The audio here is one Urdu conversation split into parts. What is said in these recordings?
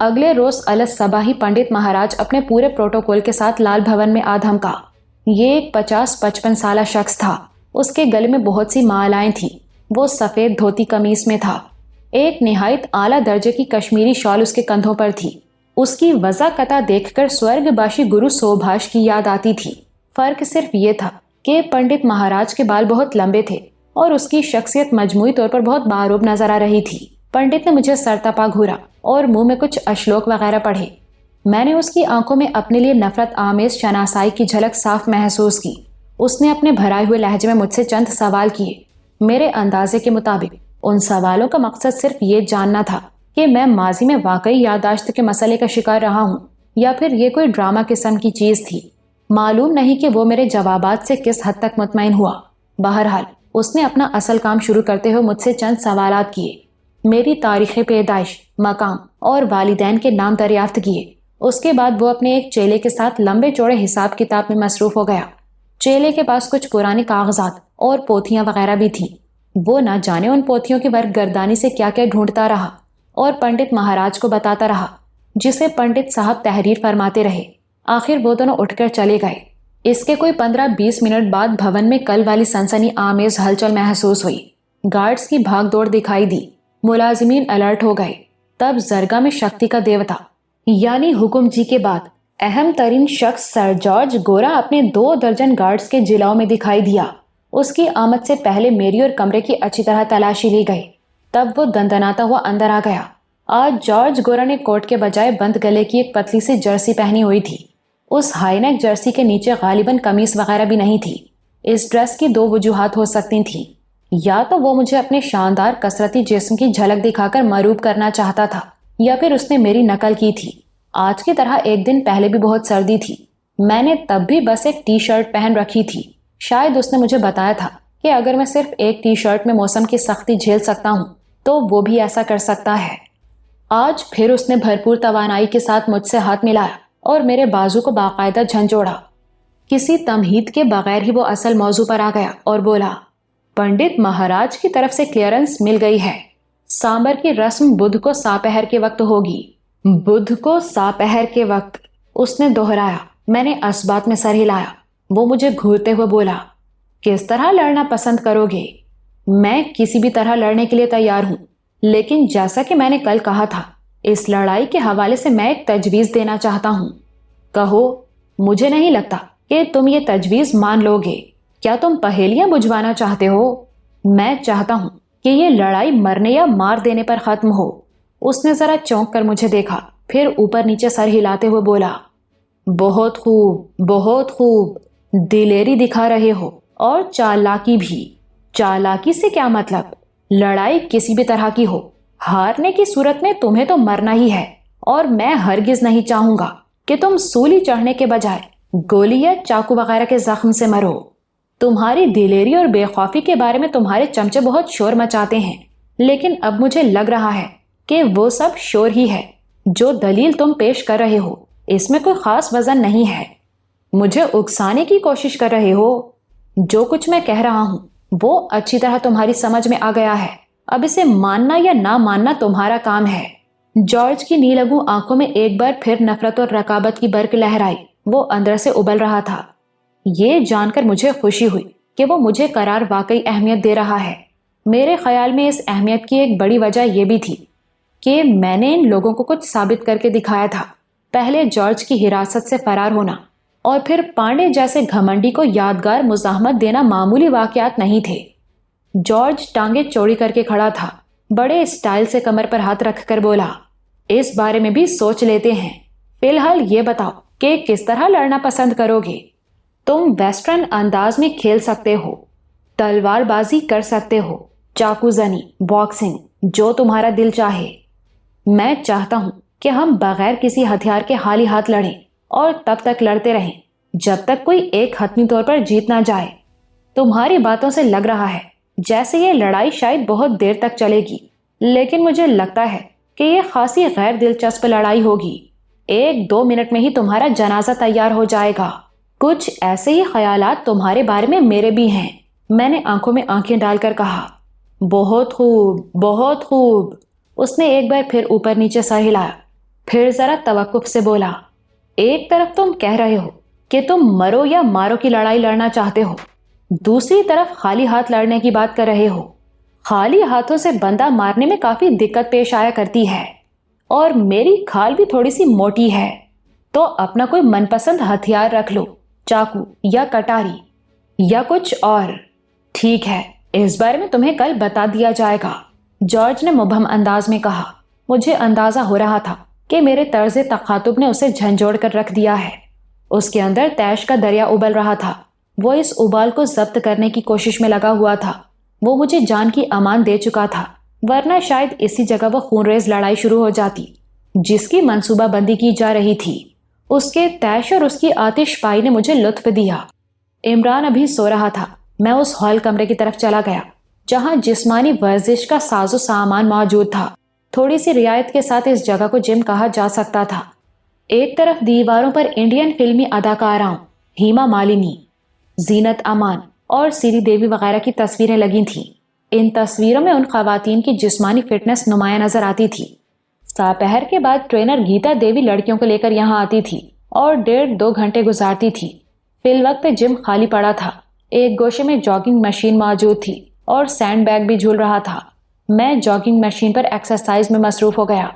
اگلے روز الصبح ہی پنڈت مہاراج اپنے پورے پروٹوکول کے ساتھ لال بھون میں آ دھمکا۔ یہ ایک 50-55 سالہ شخص تھا۔ اس کے گلے میں بہت سی مالائیں تھیں۔ وہ سفید دھوتی قمیص میں تھا۔ ایک نہایت اعلیٰ درجے کی کشمیری شال اس کے کندھوں پر تھی۔ اس کی وضاقتہ دیکھ کر سورگ باشی گرو سوبھاش کی یاد آتی تھی۔ فرق صرف یہ تھا کہ پنڈت مہاراج کے بال بہت لمبے تھے اور اس کی شخصیت مجموعی طور پر بہت باروب نظر آ رہی تھی۔ پنڈت نے مجھے سر تپا گھورا اور منہ میں کچھ اشلوک وغیرہ پڑھے۔ میں نے اس کی آنکھوں میں اپنے لیے نفرت آمیز شناسائی کی جھلک صاف محسوس کی۔ اس نے اپنے بھرائے ہوئے لہجے میں مجھ سے چند سوال کیے۔ میرے اندازے کے مطابق ان سوالوں کا مقصد صرف یہ جاننا تھا کہ میں ماضی میں واقعی یادداشت کے مسئلے کا شکار رہا ہوں یا پھر یہ کوئی ڈرامہ قسم کی چیز تھی۔ معلوم نہیں کہ وہ میرے جوابات سے کس حد تک مطمئن ہوا۔ بہرحال اس نے اپنا اصل کام شروع کرتے ہوئے مجھ سے چند سوالات کیے۔ میری تاریخ پیدائش، مقام اور والدین کے نام دریافت کیے۔ اس کے بعد وہ اپنے ایک چیلے کے ساتھ لمبے چوڑے حساب کتاب میں مصروف ہو گیا۔ چیلے کے پاس کچھ پرانے کاغذات اور پوتھیاں وغیرہ بھی تھیں۔ وہ نہ جانے ان پوتھیوں کی ورق گردانی سے کیا کیا ڈھونڈتا رہا اور پنڈت مہاراج کو بتاتا رہا، جسے پنڈت صاحب تحریر فرماتے رہے۔ آخر وہ دونوں اٹھ کر چلے گئے۔ اس کے کوئی 15-20 منٹ بعد بھون میں کل والی سنسنی آمیز ہلچل محسوس ہوئی۔ گارڈز کی بھاگ دوڑ دکھائی دی۔ ملازمین الرٹ ہو گئے۔ تب زرگا میں شکتی کا دیوتا یعنی حکم جی کے بعد اہم ترین شخص سر جارج گورا اپنے 2 درجن گارڈز کے جلاؤ میں دکھائی دیا۔ اس کی آمد سے پہلے میری اور کمرے کی اچھی طرح تلاشی لی گئی۔ تب وہ دندناتا ہوا اندر آ گیا۔ آج جارج گورا نے کوٹ کے بجائے بند گلے کی ایک پتلی سی جرسی پہنی ہوئی تھی۔ اس ہائی نیک جرسی کے نیچے غالباً قمیص وغیرہ بھی نہیں تھی۔ اس ڈریس کی 2 وجوہات ہو سکتی تھیں۔ یا تو وہ مجھے اپنے شاندار کثرتی جسم کی جھلک دکھا کر مروب کرنا چاہتا تھا یا پھر اس نے میری نقل کی تھی۔ آج کی طرح ایک دن پہلے بھی بہت سردی تھی۔ میں نے تب بھی بس ایک ٹی شرٹ پہن رکھی تھی۔ شاید اس نے مجھے بتایا تھا کہ اگر میں صرف ایک ٹی شرٹ میں موسم کی سختی جھیل سکتا ہوں تو وہ بھی ایسا کر سکتا ہے۔ آج پھر اس نے بھرپور توانائی کے ساتھ مجھ سے ہاتھ ملایا اور میرے بازو کو باقاعدہ جھنجھوڑا۔ کسی تمہید کے بغیر ہی وہ اصل موضوع پر آ گیا اور بولا، پنڈت مہاراج کی طرف سے کلیئرنس مل گئی ہے۔ سامبر کی رسم بدھ کو ساپہر کے وقت ہوگی۔ بدھ کو ساپہر کے وقت، اس نے دہرایا۔ میں نے اسبات میں سر ہلایا۔ وہ مجھے گھورتے ہوئے بولا، کس طرح لڑنا پسند کرو گے؟ میں کسی بھی طرح لڑنے کے لیے تیار ہوں، لیکن جیسا کہ میں نے کل کہا تھا، اس لڑائی کے حوالے سے میں ایک تجویز دینا چاہتا ہوں۔ کہو۔ مجھے نہیں لگتا کہ تم یہ تجویز مان لو گے۔ کیا تم پہیلیاں بجھوانا چاہتے ہو؟ میں چاہتا ہوں کہ یہ لڑائی مرنے یا مار دینے پر ختم ہو۔ اس نے ذرا چونک کر مجھے دیکھا، پھر اوپر نیچے سر ہلاتے ہوئے بولا، بہت خوب، بہت خوب، دلیری دکھا رہے ہو اور چالاکی بھی۔ چالاکی سے کیا مطلب؟ لڑائی کسی بھی طرح کی ہو، ہارنے کی صورت میں تمہیں تو مرنا ہی ہے، اور میں ہرگز نہیں چاہوں گا کہ تم سولی چڑھنے کے بجائے گولی یا چاقو وغیرہ کے زخم سے مرو۔ تمہاری دلیری اور بے خوفی کے بارے میں تمہارے چمچے بہت شور مچاتے ہیں، لیکن اب مجھے لگ رہا ہے کہ وہ سب شور ہی ہے۔ جو دلیل تم پیش کر رہے ہو اس میں کوئی خاص وزن نہیں ہے۔ مجھے اکسانے کی کوشش کر رہے ہو۔ جو کچھ میں کہہ رہا ہوں وہ اچھی طرح تمہاری سمجھ میں آ گیا ہے۔ اب اسے ماننا یا نہ ماننا تمہارا کام ہے۔ جارج کی نیلگوں آنکھوں میں ایک بار پھر نفرت اور رقابت کی برق لہرائی۔ وہ اندر سے ابل رہا تھا۔ یہ جان کر مجھے خوشی ہوئی کہ وہ مجھے قرار واقعی اہمیت دے رہا ہے۔ میرے خیال میں اس اہمیت کی ایک بڑی وجہ یہ بھی تھی کہ میں نے ان لوگوں کو کچھ ثابت کر کے دکھایا تھا۔ پہلے جارج کی حراست سے فرار ہونا اور پھر پانڈے جیسے گھمنڈی کو یادگار مزاحمت دینا معمولی واقعات نہیں تھے۔ جارج ٹانگیں چوڑی کر کے کھڑا تھا، بڑے اسٹائل سے کمر پر ہاتھ رکھ کر بولا، اس بارے میں بھی سوچ لیتے ہیں۔ فی الحال یہ بتاؤ کہ کس طرح لڑنا پسند کرو گے؟ تم ویسٹرن انداز میں کھیل سکتے ہو، تلوار بازی کر سکتے ہو، چاقو زنی، باکسنگ، جو تمہارا دل چاہے۔ میں چاہتا ہوں کہ ہم بغیر کسی ہتھیار کے خالی ہاتھ لڑیں اور تب تک لڑتے رہیں جب تک کوئی ایک حتمی طور پر جیت نہ جائے۔ تمہاری باتوں سے لگ رہا ہے جیسے یہ لڑائی شاید بہت دیر تک چلے گی، لیکن مجھے لگتا ہے کہ یہ خاصی غیر دلچسپ لڑائی ہوگی۔ 1-2 منٹ میں ہی تمہارا جنازہ تیار ہو جائے گا۔ کچھ ایسے ہی خیالات تمہارے بارے میں میرے بھی ہیں، میں نے آنکھوں میں آنکھیں ڈال کر کہا۔ بہت خوب، بہت خوب، اس نے ایک بار پھر اوپر نیچے سر ہلایا۔ پھر ذرا توقف سے بولا، ایک طرف تم کہہ رہے ہو کہ تم مرو یا مارو کی لڑائی لڑنا چاہتے ہو، دوسری طرف خالی ہاتھ لڑنے کی بات کر رہے ہو۔ خالی ہاتھوں سے بندہ مارنے میں کافی دقت پیش آیا کرتی ہے، اور میری کھال بھی تھوڑی سی موٹی ہے، تو اپنا کوئی من پسند ہتھیار رکھ لو، چاقو یا کٹاری یا کچھ اور۔ ٹھیک ہے، اس بارے میں تمہیں کل بتا دیا جائے گا، جارج نے مبہم انداز میں کہا۔ مجھے اندازہ ہو رہا تھا کہ میرے طرز تخاطب نے اسے جھنجھوڑ کر رکھ دیا ہے۔ اس کے اندر طیش کا دریا ابل رہا تھا، وہ اس ابال کو ضبط کرنے کی کوشش میں لگا ہوا تھا۔ وہ مجھے جان کی امان دے چکا تھا، ورنہ شاید اسی جگہ وہ خونریز لڑائی شروع ہو جاتی جس کی منصوبہ بندی کی جا رہی تھی۔ اس کے طیش اور اس کی آتش پائی نے مجھے لطف دیا۔ عمران ابھی سو رہا تھا۔ میں اس ہال کمرے کی طرف چلا گیا جہاں جسمانی ورزش کا ساز و سامان موجود تھا۔ تھوڑی سی رعایت کے ساتھ اس جگہ کو جم کہا جا سکتا تھا۔ ایک طرف دیواروں پر انڈین فلمی اداکاراؤں ہیما مالنی، زینت امان اور سری دیوی وغیرہ کی تصویریں لگی تھیں۔ ان تصویروں میں ان خواتین کی جسمانی فٹنس نمایاں نظر آتی تھی۔ ساپہر کے بعد ٹرینر گیتا دیوی لڑکیوں کو لے کر یہاں آتی تھی اور 1.5-2 گھنٹے گزارتی تھی۔ فی الوقت جم خالی پڑا تھا۔ ایک گوشے میں جاگنگ مشین موجود تھی اور سینڈ بیگ بھی جھول رہا تھا۔ میں جاگنگ مشین پر ایکسرسائز میں مصروف ہو گیا۔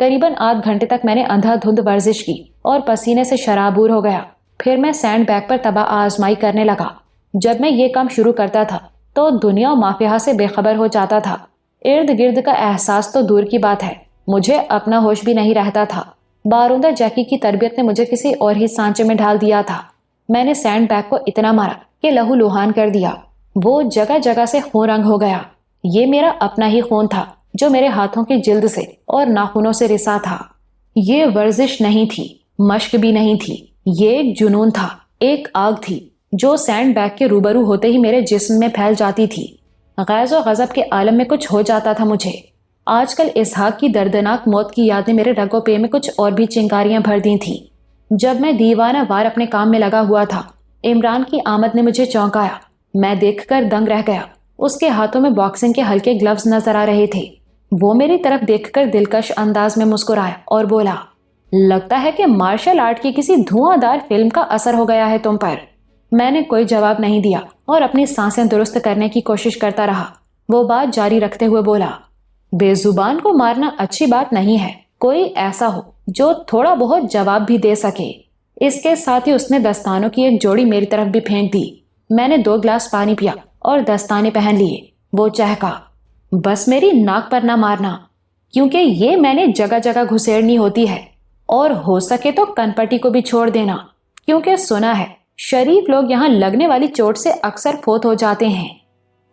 قریباً آدھ گھنٹے تک میں نے اندھا دھند ورزش کی اور پسینے سے شرابور ہو گیا۔ پھر میں سینڈ بیگ پر تباہ آزمائی کرنے لگا۔ جب میں یہ کام شروع کرتا تھا تو دنیا و مافیہا سے بے خبر ہو جاتا تھا۔ ارد گرد کا احساس تو دور کی بات ہے، مجھے اپنا ہوش بھی نہیں رہتا تھا۔ باروندہ جیکی کی تربیت نے مجھے کسی اور ہی سانچے میں ڈال دیا تھا۔ میں نے سینڈ بیگ کو اتنا مارا کہ لہو لوہان کر دیا۔ وہ جگہ جگہ سے خون رنگ ہو گیا۔ یہ میرا اپنا ہی خون تھا جو میرے ہاتھوں کی جلد سے اور ناخنوں سے رسا تھا۔ یہ ورزش نہیں تھی، مشق بھی نہیں تھی، یہ ایک جنون تھا، ایک آگ تھی جو سینڈ بیگ کے روبرو ہوتے ہی میرے جسم میں پھیل جاتی تھی۔ غیظ و غضب کے عالم میں کچھ ہو جاتا تھا مجھے۔ آج کل اسحاق کی دردناک موت کی یاد نے میرے رگ و پے میں کچھ اور بھی چنگاریاں بھر دی تھیں۔ جب میں دیوانہ وار اپنے کام میں لگا ہوا تھا، عمران کی آمد نے مجھے چونکایا۔ میں دیکھ کر دنگ رہ گیا۔ اس کے ہاتھوں میں باکسنگ کے ہلکے گلوز نظر آ رہے تھے۔ وہ میری طرف دیکھ کر دلکش انداز میں مسکرایا اور بولا، لگتا ہے کہ مارشل آرٹ کی کسی دھواں دار فلم کا اثر ہو گیا ہے تم پر۔ میں نے کوئی جواب نہیں دیا اور اپنی سانسیں درست کرنے کی کوشش کرتا رہا۔ وہ بات جاری رکھتے ہوئے بولا، بے زبان کو مارنا اچھی بات نہیں ہے، کوئی ایسا ہو جو تھوڑا بہت جواب بھی دے سکے۔ اس کے ساتھ ہی اس نے دستانوں کی ایک جوڑی میری طرف بھی پھینک دی۔ میں نے 2 گلاس پانی پیا اور دستانے پہن لیے۔ وہ چہکا، بس میری ناک پر نہ مارنا، کیونکہ یہ میں نے جگہ جگہ گھسیڑنی ہوتی ہے، اور ہو سکے تو کنپٹی کو بھی چھوڑ دینا، کیونکہ سنا ہے شریف لوگ یہاں لگنے والی چوٹ سے اکثر فوت ہو جاتے ہیں۔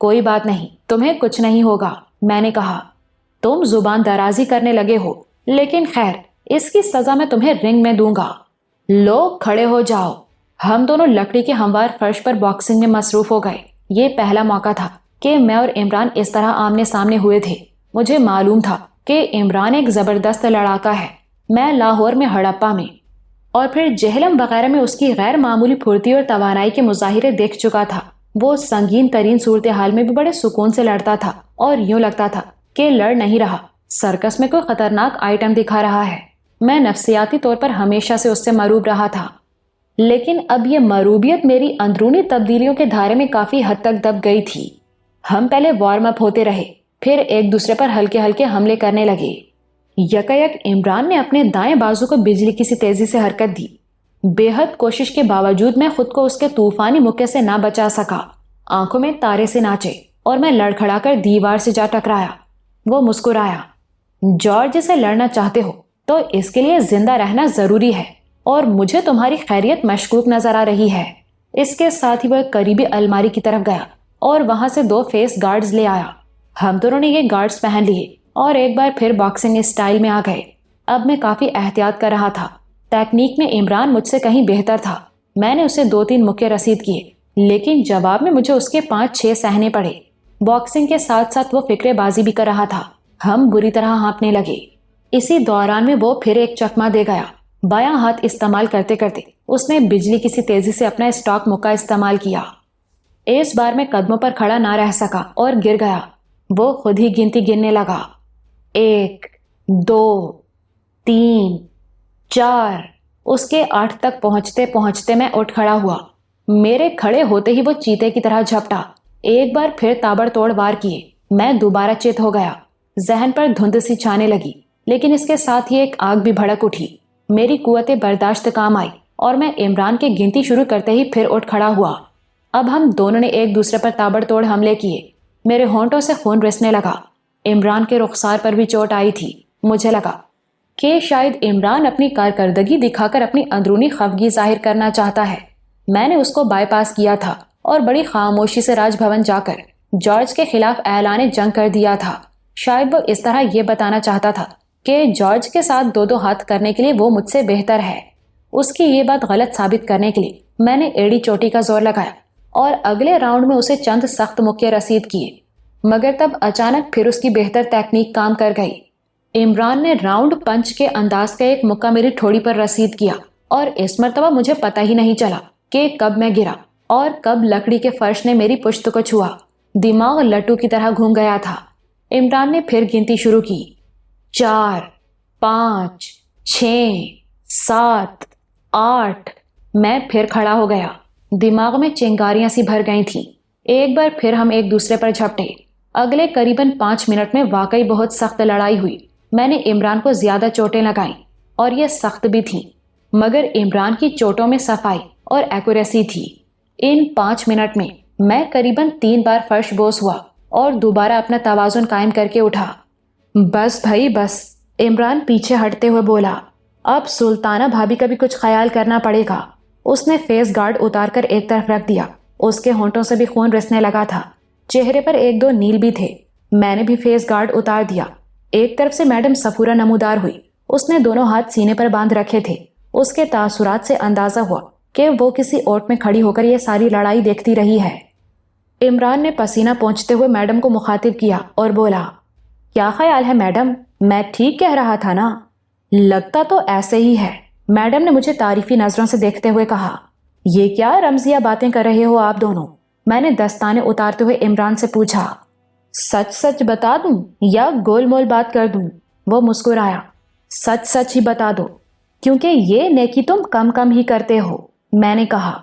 کوئی بات نہیں، تمہیں کچھ نہیں ہوگا، میں نے کہا۔ تم زبان درازی کرنے لگے ہو، لیکن خیر، اس کی سزا میں تمہیں رنگ میں دوں گا۔ لوگ کھڑے ہو جاؤ۔ ہم دونوں لکڑی کے ہموار فرش پر باکسنگ میں مصروف ہو گئے۔ یہ پہلا موقع تھا کہ میں اور عمران اس طرح آمنے سامنے ہوئے تھے۔ مجھے معلوم تھا کہ عمران ایک زبردست لڑاکا ہے، میں لاہور میں ہڑپا میں اور پھر جہلم وغیرہ میں اس کی غیر معمولی پھرتی اور توانائی کے مظاہرے دیکھ چکا تھا۔ وہ سنگین ترین صورتحال میں بھی بڑے سکون سے لڑتا تھا اور یوں لگتا تھا کہ لڑ نہیں رہا، سرکس میں کوئی خطرناک آئٹم دکھا رہا ہے۔ میں نفسیاتی طور پر ہمیشہ سے اس سے مروب رہا تھا، لیکن اب یہ مروبیت میری اندرونی تبدیلیوں کے دھارے میں کافی حد تک دب گئی تھی۔ ہم پہلے وارم اپ ہوتے رہے، پھر ایک دوسرے پر ہلکے ہلکے حملے کرنے لگے۔ یکایک عمران نے اپنے دائیں بازو کو بجلی کی سی تیزی سے حرکت دی۔ بے حد کوشش کے باوجود میں خود کو اس کے طوفانی مکے سے نہ بچا سکا۔ آنکھوں میں تارے سے ناچے اور میں لڑکھڑا کر دیوار سے جا ٹکرایا۔ وہ مسکرایا، جارج سے لڑنا چاہتے ہو تو اس کے لیے زندہ رہنا ضروری ہے، اور مجھے تمہاری خیریت مشکوک نظر آ رہی ہے۔ اس کے ساتھ ہی وہ ایک قریبی الماری کی طرف گیا اور وہاں سے 2 فیس گارڈز لے آیا۔ ہم دونوں نے یہ گارڈز پہن لیے اور ایک بار پھر باکسنگ اسٹائل میں آ گئے۔ اب میں کافی احتیاط کر رہا تھا۔ ٹیکنیک میں عمران مجھ سے کہیں بہتر تھا۔ میں نے اسے 2-3 مکے رسید کیے، لیکن جواب میں مجھے اس کے 5-6 سہنے پڑے۔ باکسنگ کے ساتھ ساتھ وہ فکرے بازی بھی کر رہا تھا۔ ہم بری طرح ہانپنے لگے۔ اسی دوران میں وہ پھر ایک چکما دے گیا۔ بایاں ہاتھ استعمال کرتے کرتے اس نے بجلی کی سی تیزی سے اپنا اسٹاک مکہ استعمال کیا۔ اس بار میں قدموں پر کھڑا نہ رہ سکا اور گر گیا۔ وہ خود ہی گنتی گننے لگا، 1 2 3 4۔ اس کے 8 تک پہنچتے پہنچتے میں اٹھ کھڑا ہوا۔ میرے کھڑے ہوتے ہی وہ چیتے کی طرح جھپٹا، ایک بار پھر تابڑ توڑ وار کیے۔ میں دوبارہ چت ہو گیا، ذہن پر دھند سی چھانے لگی، لیکن اس کے ساتھ ہی ایک آگ بھی بھڑک اٹھی۔ میری قوت برداشت کام آئی اور میں عمران کی گنتی شروع کرتے ہی پھر اٹھ کھڑا ہوا۔ اب ہم دونوں نے ایک دوسرے پر تابڑ توڑ حملے کیے۔ میرے ہونٹوں سے خون رسنے لگا۔ عمران کے رخسار پر بھی چوٹ آئی تھی۔ مجھے لگا کہ شاید عمران اپنی کارکردگی دکھا کر اپنی اندرونی خفگی ظاہر کرنا چاہتا ہے۔ میں نے اس کو بائی پاس کیا تھا اور بڑی خاموشی سے راج بھون جا کر جارج کے خلاف اعلان جنگ کر دیا تھا۔ شاید وہ اس طرح یہ بتانا چاہتا تھا کہ جارج کے ساتھ دو ہاتھ کرنے کے لیے وہ مجھ سے بہتر ہے۔ اس کی یہ بات غلط ثابت کرنے کے لیے میں نے ایڑی چوٹی کا زور لگایا اور اگلے راؤنڈ میں اسے چند سخت مکے رسید کیے، مگر تب اچانک پھر اس کی بہتر تکنیک کام کر گئی۔ عمران نے راؤنڈ پنچ کے انداز کا ایک مکہ میری ٹھوڑی پر رسید کیا اور اس مرتبہ مجھے پتہ ہی نہیں چلا کہ کب میں گرا اور کب لکڑی کے فرش نے میری پشت کو چھوا۔ دماغ لٹو کی طرح گھوم گیا تھا۔ عمران نے پھر گنتی شروع کی، 4، 5، 6، 7، 8۔ میں پھر کھڑا ہو گیا۔ دماغ میں چنگاریاں سی بھر گئی تھیں۔ ایک بار پھر ہم ایک دوسرے پر جھپٹے۔ اگلے قریباً 5 منٹ میں واقعی بہت سخت لڑائی ہوئی۔ میں نے عمران کو زیادہ چوٹیں لگائیں اور یہ سخت بھی تھیں، مگر عمران کی چوٹوں میں صفائی اور ایکوریسی تھی۔ ان 5 منٹ میں میں قریباً 3 بار فرش بوس ہوا اور دوبارہ اپنا توازن قائم کر کے اٹھا۔ بس بھائی بس، عمران پیچھے ہٹتے ہوئے بولا، اب سلطانہ بھابھی کا بھی کچھ خیال کرنا پڑے گا۔ اس نے فیس گارڈ اتار کر ایک طرف رکھ دیا۔ اس کے ہونٹوں سے بھی خون رسنے لگا تھا، چہرے پر 1-2 نیل بھی تھے۔ میں نے بھی فیس گارڈ اتار دیا۔ ایک طرف سے میڈم صفورہ نمودار ہوئی۔ اس نے دونوں ہاتھ سینے پر باندھ رکھے تھے۔ اس کے تاثرات سے اندازہ ہوا کہ وہ کسی اوٹ میں کھڑی ہو کر یہ ساری لڑائی دیکھتی رہی ہے۔ عمران نے پسینہ پونچھتے ہوئے میڈم کو مخاطب کیا اور بولا، کیا خیال ہے میڈم، میں ٹھیک کہہ رہا تھا نا؟ لگتا تو ایسے ہی ہے، میڈم نے مجھے تعریفی نظروں سے دیکھتے ہوئے کہا۔ یہ کیا رمزیہ باتیں کر رہے ہو آپ دونوں؟ میں نے دستانے اتارتے ہوئے عمران سے پوچھا۔ سچ سچ بتا دوں یا گول مول بات کر دوں؟ وہ مسکرایا۔ سچ سچ ہی بتا دو، کیونکہ یہ نیکی تم کم کم ہی کرتے ہو، میں نے کہا۔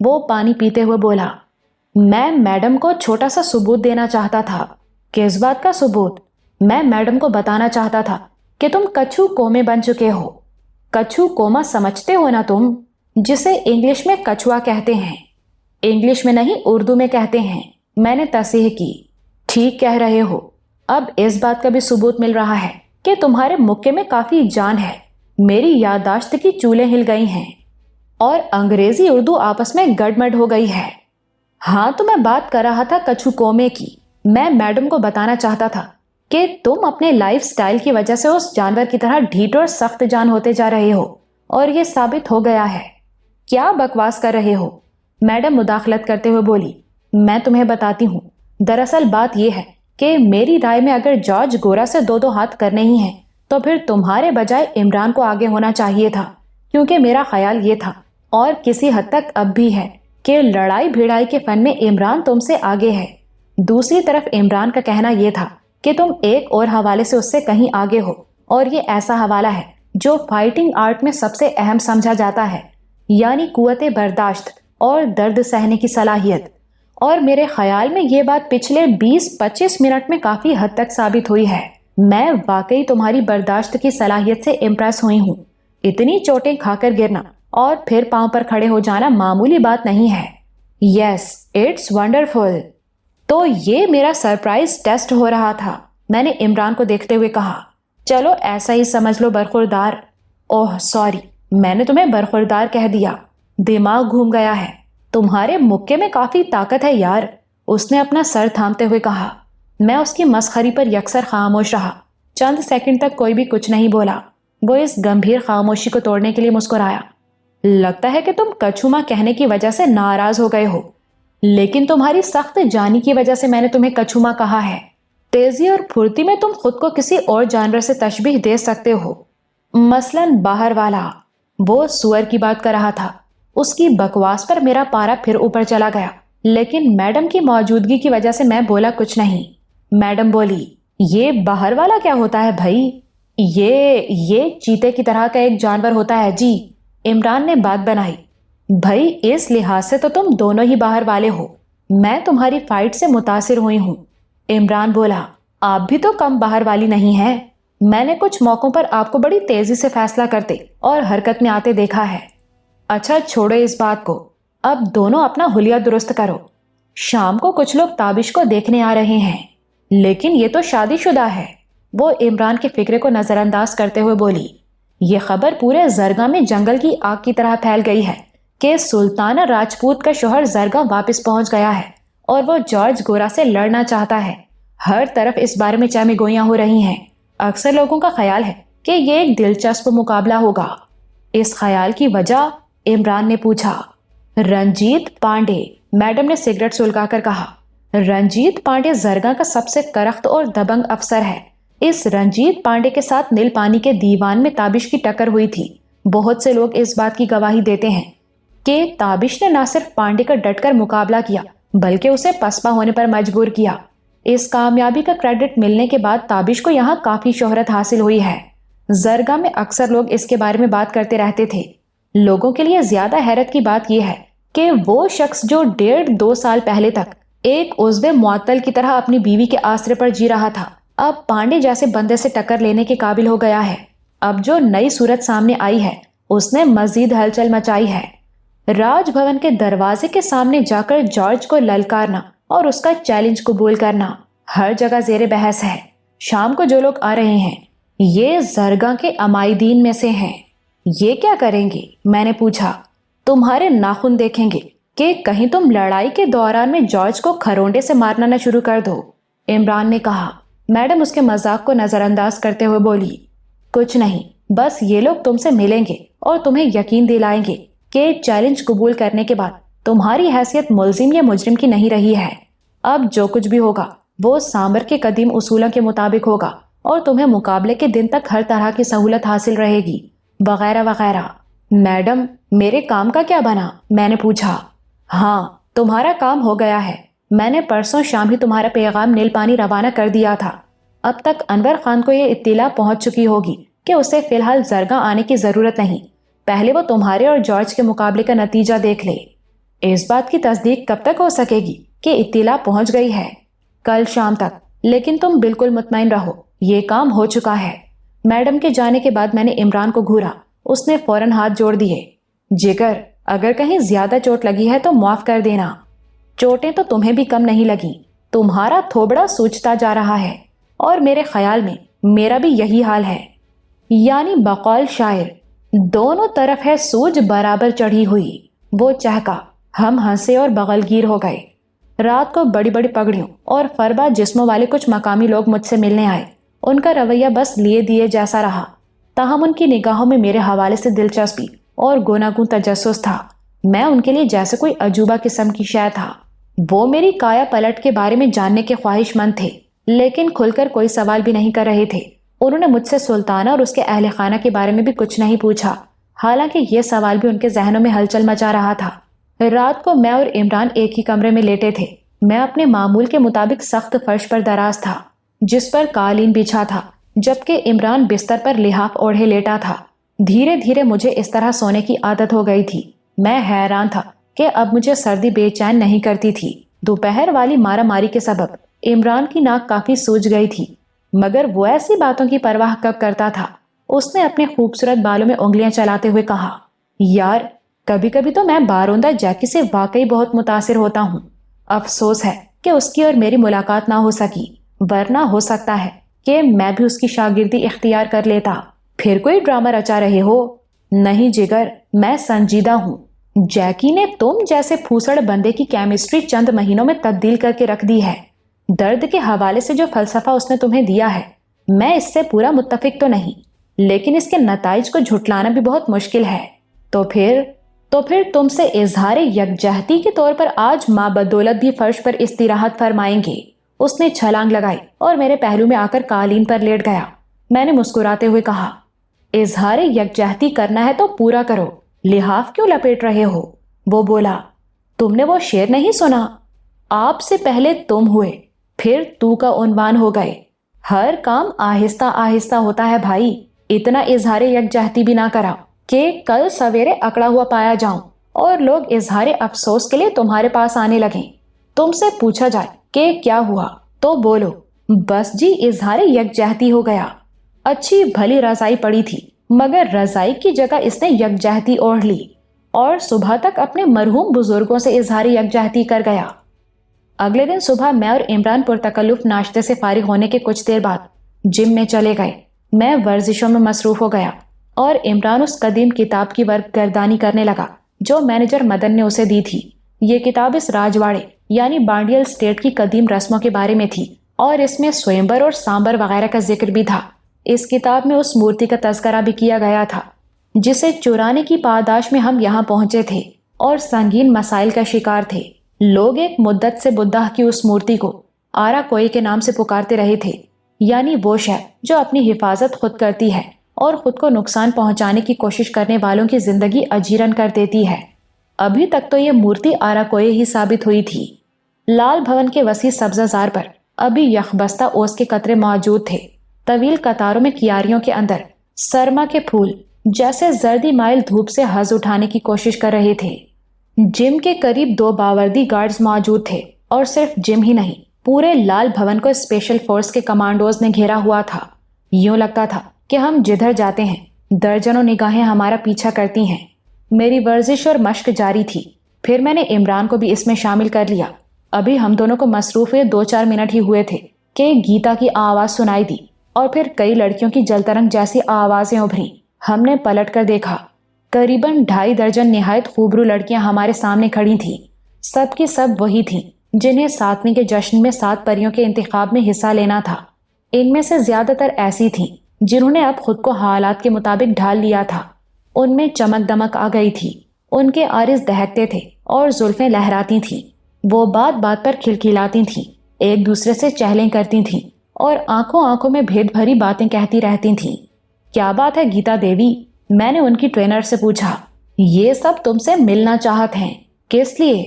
وہ پانی پیتے ہوئے بولا، میں میڈم کو چھوٹا سا ثبوت دینا چاہتا تھا۔ کس بات کا ثبوت؟ میں میڈم کو بتانا چاہتا تھا کہ تم کچھو کومے بن چکے ہو۔ کچھو کوما سمجھتے ہو نا تم، جسے انگلش میں کچھوا کہتے ہیں۔ انگلش میں نہیں، اردو میں کہتے ہیں، میں نے تصحیح کی۔ ٹھیک کہہ رہے ہو۔ اب اس بات کا بھی ثبوت مل رہا ہے کہ تمہارے مکے میں کافی جان ہے۔ میری یادداشت کی چولیں ہل گئی ہیں اور انگریزی اردو آپس میں گڑمڑ ہو گئی ہے۔ ہاں تو میں بات کر رہا تھا کچھو کومے کی۔ میں میڈم کو بتانا چاہتا تھا کہ تم اپنے لائف سٹائل کی وجہ سے اس جانور کی طرح ڈھیٹ اور سخت جان ہوتے جا رہے ہو، اور یہ ثابت ہو گیا ہے۔ کیا بکواس کر رہے ہو؟ میڈم مداخلت کرتے ہوئے بولی، میں تمہیں بتاتی ہوں، دراصل بات یہ ہے کہ میری رائے میں اگر جارج گورا سے 2 ہاتھ کرنے ہی ہیں تو پھر تمہارے بجائے عمران کو آگے ہونا چاہیے تھا، کیونکہ میرا خیال یہ تھا، اور کسی حد تک اب بھی ہے، کہ لڑائی بھیڑائی کے فن میں عمران تم سے آگے ہے۔ دوسری طرف عمران کا کہنا یہ تھا کہ تم ایک اور حوالے سے اس سے کہیں آگے ہو، اور یہ ایسا حوالہ ہے جو فائٹنگ آرٹ میں سب سے اہم سمجھا جاتا ہے، یعنی قوت برداشت اور درد سہنے کی صلاحیت۔ اور میرے خیال میں یہ بات پچھلے 20-25 منٹ میں کافی حد تک ثابت ہوئی ہے۔ میں واقعی تمہاری برداشت کی صلاحیت سے امپریس ہوئی ہوں۔ اتنی چوٹیں کھا کر گرنا اور پھر پاؤں پر کھڑے ہو جانا معمولی بات نہیں ہے۔ یس، اٹس ونڈرفل۔ تو یہ میرا سرپرائز ٹیسٹ ہو رہا تھا، میں نے عمران کو دیکھتے ہوئے کہا۔ چلو ایسا ہی سمجھ لو برخوردار۔ اوہ سوری، میں نے تمہیں برخوردار کہہ دیا، دماغ گھوم گیا ہے۔ تمہارے مکے میں کافی طاقت ہے یار، اس نے اپنا سر تھامتے ہوئے کہا۔ میں اس کی مسخری پر یکسر خاموش رہا۔ چند سیکنڈ تک کوئی بھی کچھ نہیں بولا۔ وہ اس گمبھیر خاموشی کو توڑنے کے لیے مسکرایا۔ لگتا ہے کہ تم کچھوما کہنے کی وجہ سے ناراض ہو گئے ہو، لیکن تمہاری سخت جانی کی وجہ سے میں نے تمہیں کچھوما کہا ہے۔ تیزی اور پھرتی میں تم خود کو کسی اور جانور سے تشبیہ دے سکتے ہو، مثلاً باہر والا۔ وہ سور کی بات کر رہا تھا۔ اس کی بکواس پر میرا پارا پھر اوپر چلا گیا، لیکن میڈم کی موجودگی کی وجہ سے میں بولا کچھ نہیں۔ میڈم بولی، یہ باہر والا کیا ہوتا ہے بھائی؟ یہ چیتے کی طرح کا ایک جانور ہوتا ہے جی، عمران نے بات بنائی۔ بھائی اس لحاظ سے تو تم دونوں ہی باہر والے ہو، میں تمہاری فائٹ سے متاثر ہوئی ہوں۔ عمران بولا، آپ بھی تو کم باہر والی نہیں ہیں، میں نے کچھ موقعوں پر آپ کو بڑی تیزی سے فیصلہ کرتے اور حرکت میں آتے دیکھا ہے۔ اچھا چھوڑو اس بات کو، اب دونوں اپنا حلیہ درست کرو۔ شام کو کچھ لوگ تابش کو دیکھنے آ رہے ہیں، لیکن یہ تو شادی شدہ ہے، وہ عمران کے فکرے کو نظر انداز کرتے ہوئے بولی۔ یہ خبر پورے زرگاہ میں جنگل کی آگ کی طرح پھیل گئی ہے کہ سلطانہ راجپوت کا شوہر زرگاہ واپس پہنچ گیا ہے اور وہ جارج گورا سے لڑنا چاہتا ہے۔ ہر طرف اس بارے میں چہمہ گوئیاں ہو رہی ہیں۔ اکثر لوگوں کا خیال ہے کہ یہ ایک دلچسپ مقابلہ ہوگا۔ اس خیال کی وجہ؟ عمران نے پوچھا۔ رنجیت پانڈے، میڈم نے سگریٹ سلگا کر کہا۔ رنجیت پانڈے زرگاہ کا سب سے کرخت اور دبنگ افسر ہے۔ اس رنجیت پانڈے کے ساتھ نیل پانی کے دیوان میں تابش کی ٹکر ہوئی تھی۔ بہت سے لوگ اس بات کی گواہی دیتے ہیں کہ تابش نے نہ صرف پانڈے کا ڈٹ کر مقابلہ کیا بلکہ اسے پسپا ہونے پر مجبور کیا۔ اس کامیابی کا کریڈٹ ملنے کے بعد تابش کو یہاں کافی شہرت حاصل ہوئی ہے۔ زرگاہ میں اکثر لوگ اس کے بارے میں بات کرتے رہتے تھے۔ لوگوں کے لیے زیادہ حیرت کی بات یہ ہے کہ وہ شخص جو 1.5-2 سال پہلے تک ایک عضو معطل کی طرح اپنی بیوی کے آسرے پر جی رہا تھا، اب پانڈے جیسے بندے سے ٹکر لینے کے قابل ہو گیا ہے۔ اب جو نئی صورت سامنے آئی ہے اس نے مزید ہلچل مچائی ہے۔ راج بھون کے دروازے کے سامنے جا کر جارج کو للکارنا اور اس کا چیلنج قبول کرنا ہر جگہ زیر بحث ہے۔ شام کو جو لوگ آ رہے ہیں یہ زرگاہ کے عمائدین میں سے ہیں۔ یہ کیا کریں گے؟ میں نے پوچھا۔ تمہارے ناخن دیکھیں گے کہ کہیں تم لڑائی کے دوران میں جارج کو کھروندے سے مارنا نہ شروع کر دو، عمران نے کہا۔ میڈم اس کے مذاق کو نظر انداز کرتے ہوئے بولی، کچھ نہیں، بس یہ لوگ تم سے ملیں گے اور تمہیں یقین دلائیں گے کہ چیلنج قبول کرنے کے بعد تمہاری حیثیت ملزم یا مجرم کی نہیں رہی ہے۔ اب جو کچھ بھی ہوگا وہ سامر کے قدیم اصولوں کے مطابق ہوگا اور تمہیں مقابلے کے دن تک ہر طرح کی سہولت حاصل رہے گی، وغیرہ وغیرہ۔ میڈم میرے کام کا کیا بنا؟ میں نے پوچھا۔ ہاں تمہارا کام ہو گیا ہے، میں نے پرسوں شام ہی تمہارا پیغام نیل پانی روانہ کر دیا تھا۔ اب تک انور خان کو یہ اطلاع پہنچ چکی ہوگی کہ اسے فی الحال زرگاہ آنے کی ضرورت نہیں، پہلے وہ تمہارے اور جارج کے مقابلے کا نتیجہ دیکھ لے۔ اس بات کی تصدیق کب تک ہو سکے گی کہ اطلاع پہنچ گئی ہے؟ کل شام تک، لیکن تم بالکل مطمئن رہو، یہ کام ہو چکا ہے۔ میڈم کے جانے کے بعد میں نے عمران کو گھورا، اس نے فوراً ہاتھ جوڑ دیے۔ جگر، اگر کہیں زیادہ چوٹ لگی ہے تو معاف کر دینا۔ چوٹیں تو تمہیں بھی کم نہیں لگی، تمہارا تھوبڑا سوجتا جا رہا ہے اور میرے خیال میں میرا بھی یہی حال ہے۔ یعنی بقول شاعر، دونوں طرف ہے سوج برابر چڑھی ہوئی۔ وہ چہکا، ہم ہنسے اور بغل گیر ہو گئے۔ رات کو بڑی بڑی پگڑیوں اور فربا جسموں والے کچھ مقامی لوگ مجھ سے ملنے آئے۔ ان کا رویہ بس لیے دیے جیسا رہا، تاہم ان کی نگاہوں میں میرے حوالے سے دلچسپی اور گوناگون تجسس تھا۔ میں ان کے لیے جیسے کوئی عجوبہ قسم کی شے تھا۔ وہ میری کایا پلٹ کے بارے میں جاننے کے خواہش مند تھے، لیکن کھل کر کوئی سوال بھی نہیں کر رہے تھے۔ انہوں نے مجھ سے سلطانہ اور اس کے اہل خانہ کے بارے میں بھی کچھ نہیں پوچھا، حالانکہ یہ سوال بھی ان کے ذہنوں میں ہلچل مچا رہا تھا۔ رات کو میں اور عمران ایک ہی کمرے میں لیٹے تھے۔ میں اپنے معمول کے مطابق سخت فرش پر دراز تھا جس پر قالین بچھا تھا، جبکہ عمران بستر پر لحاف اوڑھے لیٹا تھا۔ دھیرے دھیرے مجھے اس طرح سونے کی عادت ہو گئی تھی۔ میں حیران تھا کہ اب مجھے سردی بے چین نہیں کرتی تھی۔ دوپہر والی مارا ماری کے سبب عمران کی ناک کافی سوج گئی تھی، مگر وہ ایسی باتوں کی پرواہ کب کرتا تھا۔ اس نے اپنے خوبصورت بالوں میں انگلیاں چلاتے ہوئے کہا، یار کبھی کبھی تو میں باروندہ جیکی سے واقعی بہت متاثر ہوتا ہوں۔ افسوس ہے کہ اس کی اور میری ملاقات نہ ہو سکی، ورنہ ہو سکتا ہے کہ میں بھی اس کی شاگردی اختیار کر لیتا۔ پھر کوئی ڈرامہ رچا رہے ہو؟ نہیں جگر، میں سنجیدہ ہوں۔ جیکی نے تم جیسے پھوسڑ بندے کی کیمسٹری چند مہینوں میں تبدیل کر کے رکھ دی ہے۔ درد کے حوالے سے جو فلسفہ اس نے تمہیں دیا ہے، میں اس سے پورا متفق تو نہیں، لیکن اس کے نتائج کو جھٹلانا بھی بہت مشکل ہے۔ تو پھر تم سے اظہار یکجہتی کے طور پر آج ماں بدولت بھی فرش پر استراحت فرمائیں گے۔ اس نے چھلانگ لگائی اور میرے پہلو میں آ کر قالین پر لیٹ گیا۔ میں نے مسکراتے ہوئے کہا، اظہار یکجہتی کرنا ہے تو پورا کرو، لحاف کیوں لپیٹ رہے ہو؟ وہ بولا، تم نے وہ شعر نہیں سنا؟ آپ سے پہلے تم ہوئے، پھر تو کا عنوان ہو گئے، ہر کام آہستہ آہستہ ہوتا ہے بھائی، اتنا اظہار یکجہتی بھی نہ کرا کہ کل سویرے اکڑا ہوا پایا جاؤں اور لوگ اظہار افسوس کے لیے تمہارے پاس آنے لگیں۔ تم سے پوچھا جائے کہ کیا ہوا تو بولو بس جی اظہار یکجہتی ہو گیا۔ اچھی بھلی رضائی پڑی تھی مگر رضائی کی جگہ اس نے یکجہتی اوڑھ لی اور صبح تک اپنے مرحوم بزرگوں سے اظہار یکجہتی کر گیا۔ اگلے دن صبح میں اور عمران پرتکلف ناشتے سے فارغ ہونے کے کچھ دیر بعد جم میں چلے گئے۔ میں ورزشوں میں مصروف ہو گیا اور عمران اس قدیم کتاب کی ورق گردانی کرنے لگا جو مینیجر مدن نے اسے دی تھی۔ یہ کتاب اس راجواڑے یعنی بانڈیل اسٹیٹ کی قدیم رسموں کے بارے میں تھی اور اس میں سوئمبر اور سامبر وغیرہ کا ذکر بھی تھا۔ اس کتاب میں اس مورتی کا تذکرہ بھی کیا گیا تھا جسے چرانے کی پاداش میں ہم یہاں پہنچے تھے اور سنگین مسائل کا شکار تھے۔ لوگ ایک مدت سے بدھا کی اس مورتی کو آرا کوئی کے نام سے پکارتے رہے تھے، یعنی وہ شے جو اپنی حفاظت خود کرتی ہے اور خود کو نقصان پہنچانے کی کوشش کرنے والوں کی زندگی اجیرن کر دیتی ہے۔ ابھی تک تو یہ مورتی آرا کوئی ہی ثابت ہوئی تھی۔ لال بھون کے وسیع سبزہ زار پر ابھی یخبستہ اوس کے قطرے موجود تھے۔ طویل قطاروں میں کیاریوں کے اندر سرما کے پھول جیسے زردی مائل دھوپ سے حظ اٹھانے کی کوشش کر رہے تھے۔ جم کے قریب 2 باوردی گارڈز موجود تھے اور صرف جم ہی نہیں، پورے لال بھون کو اسپیشل فورس کے کمانڈوز نے گھیرا ہوا تھا۔ یوں لگتا تھا کہ ہم جدھر جاتے ہیں درجنوں نگاہیں ہمارا پیچھا کرتی ہیں۔ میری ورزش اور مشق جاری تھی، پھر میں نے عمران کو بھی اس میں شامل کر لیا۔ ابھی ہم دونوں کو مصروف ہوئے 2-4 منٹ ہی ہوئے تھے کہ گیتا کی آواز سنائی دی اور پھر کئی لڑکیوں کی جلترنگ جیسی آوازیں ابھری۔ ہم نے پلٹ کر دیکھا، قریباً 2.5 درجن نہایت خوبرو لڑکیاں ہمارے سامنے کھڑی تھیں۔ سب کی سب وہی تھیں جنہیں 7ویں کے جشن میں 7 پریوں کے انتخاب میں حصہ لینا تھا۔ ان میں سے زیادہ تر ایسی تھیں جنہوں نے اب خود کو حالات کے مطابق ڈھال لیا تھا۔ ان میں چمک دمک آ گئی تھی، ان کے عارض دہکتے تھے اور زلفیں لہراتی تھیں۔ وہ بات بات پر کھلکھلاتی تھیں، ایک دوسرے سے چہلیں کرتی تھیں اور آنکھوں میں بھید بھری باتیں کہتی رہتی تھیں۔ کیا بات ہے گیتا دیوی؟ میں نے ان کی ٹرینر سے پوچھا۔ یہ سب تم سے ملنا چاہت ہیں۔ کس لیے؟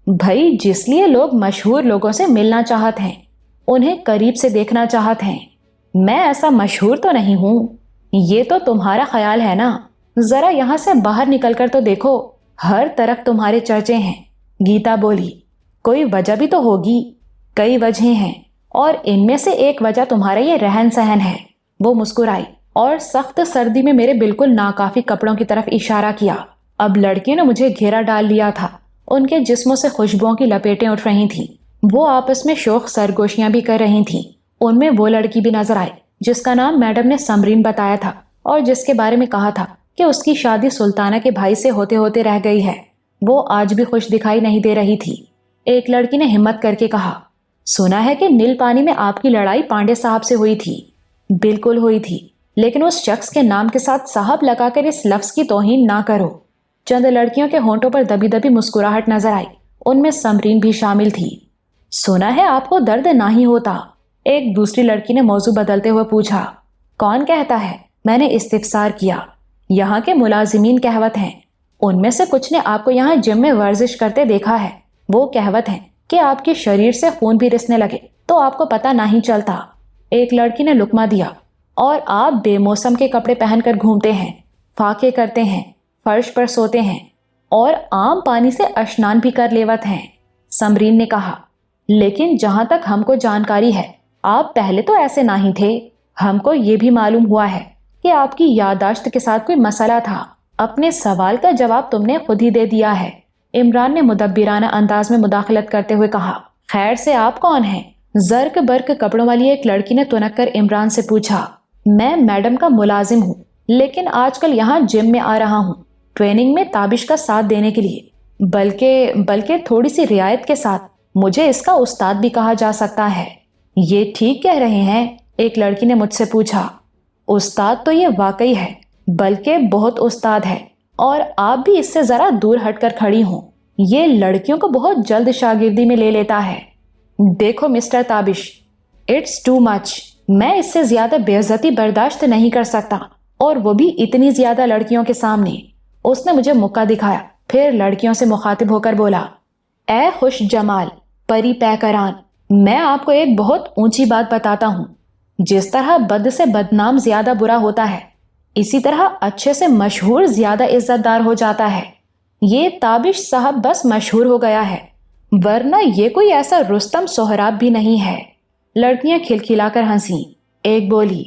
بھائی جس لیے لوگ مشہور لوگوں سے ملنا چاہت ہیں، انہیں قریب سے دیکھنا چاہت ہیں۔ میں ایسا مشہور تو نہیں ہوں، یہ تو تمہارا خیال ہے نا۔ ذرا یہاں سے باہر نکل کر تو دیکھو، ہر طرف تمہارے چرچے ہیں۔ گیتا بولی۔ کوئی وجہ بھی تو ہوگی۔ کئی وجہیں ہیں اور ان میں سے ایک وجہ تمہارا یہ رہن سہن ہے۔ وہ مسکرائی اور سخت سردی میں میرے بالکل ناکافی کپڑوں کی طرف اشارہ کیا۔ اب لڑکیوں نے مجھے گھیرا ڈال لیا تھا، ان کے جسموں سے خوشبوؤں کی لپیٹیں اٹھ رہی تھیں۔ وہ آپس میں شوق سرگوشیاں بھی کر رہی تھیں۔ ان میں وہ لڑکی بھی نظر آئی جس کا نام میڈم نے سمرین بتایا تھا اور جس کے بارے میں کہا تھا کہ اس کی شادی سلطانہ کے بھائی سے ہوتے ہوتے رہ گئی ہے۔ وہ آج بھی خوش دکھائی نہیں دے رہی تھی۔ ایک لڑکی نے ہمت کر کے کہا، سنا ہے کہ نیل پانی میں آپ کی لڑائی پانڈے صاحب سے ہوئی تھی۔ بالکل ہوئی تھی، لیکن اس شخص کے نام کے ساتھ صاحب لگا کر اس لفظ کی توہین نہ کرو۔ چند لڑکیوں کے ہونٹوں پر دبی دبی مسکراہٹ نظر آئی، ان میں سمرین بھی شامل تھی۔ سنا ہے آپ کو درد نہ ہی ہوتا؟ ایک دوسری لڑکی نے موضوع بدلتے ہوئے پوچھا۔ کون کہتا ہے؟ میں نے استفسار کیا۔ یہاں کے ملازمین کہوت ہیں، ان میں سے کچھ نے آپ کو یہاں جم میں ورزش کرتے دیکھا ہے۔ وہ کہوت ہیں کہ آپ کے شریر سے خون بھی رسنے لگے تو آپ کو پتہ نہیں چلتا۔ ایک لڑکی نے لقمہ دیا۔ اور آپ بے موسم کے کپڑے پہن کر گھومتے ہیں، فاقے کرتے ہیں، فرش پر سوتے ہیں اور عام پانی سے اشنان بھی کر لیوت ہیں، سمرین نے کہا۔ لیکن جہاں تک ہم کو جانکاری ہے آپ پہلے تو ایسے نہیں تھے۔ ہم کو یہ بھی معلوم ہوا ہے کہ آپ کی یادداشت کے ساتھ کوئی مسئلہ تھا۔ اپنے سوال کا جواب تم نے خود ہی دے دیا ہے، عمران نے مدبرانہ انداز میں مداخلت کرتے ہوئے کہا۔ خیر سے آپ کون ہیں؟ زرق برق کپڑوں والی ایک لڑکی نے تنک کر عمران سے پوچھا۔ میں میڈم کا ملازم ہوں، لیکن آج کل یہاں جم میں آ رہا ہوں ٹریننگ میں تابش کا ساتھ دینے کے لیے، بلکہ تھوڑی سی رعایت کے ساتھ مجھے اس کا استاد بھی کہا جا سکتا ہے۔ یہ ٹھیک کہہ رہے ہیں؟ ایک لڑکی نے مجھ سے پوچھا۔ استاد تو یہ واقعی ہے، بلکہ بہت استاد ہے، اور آپ بھی اس سے ذرا دور ہٹ کر کھڑی ہوں۔ یہ لڑکیوں کو بہت جلد شاگردی میں لے لیتا ہے۔ دیکھو mister Tabish, it's too much. میں اس سے زیادہ بے عزتی برداشت نہیں کر سکتا، اور وہ بھی اتنی زیادہ لڑکیوں کے سامنے۔ اس نے مجھے مکہ دکھایا، پھر لڑکیوں سے مخاطب ہو کر بولا، اے خوش جمال پری پیکران، میں آپ کو ایک بہت اونچی بات بتاتا ہوں۔ جس طرح بد سے بدنام زیادہ برا ہوتا ہے، اسی طرح اچھے سے مشہور زیادہ عزت دار ہو جاتا ہے۔ یہ تابش صاحب بس مشہور ہو گیا ہے، ورنہ یہ کوئی ایسا رستم سہراب بھی نہیں ہے۔ لڑکیاں کھلکھلا کر ہنسیں۔ ایک بولی،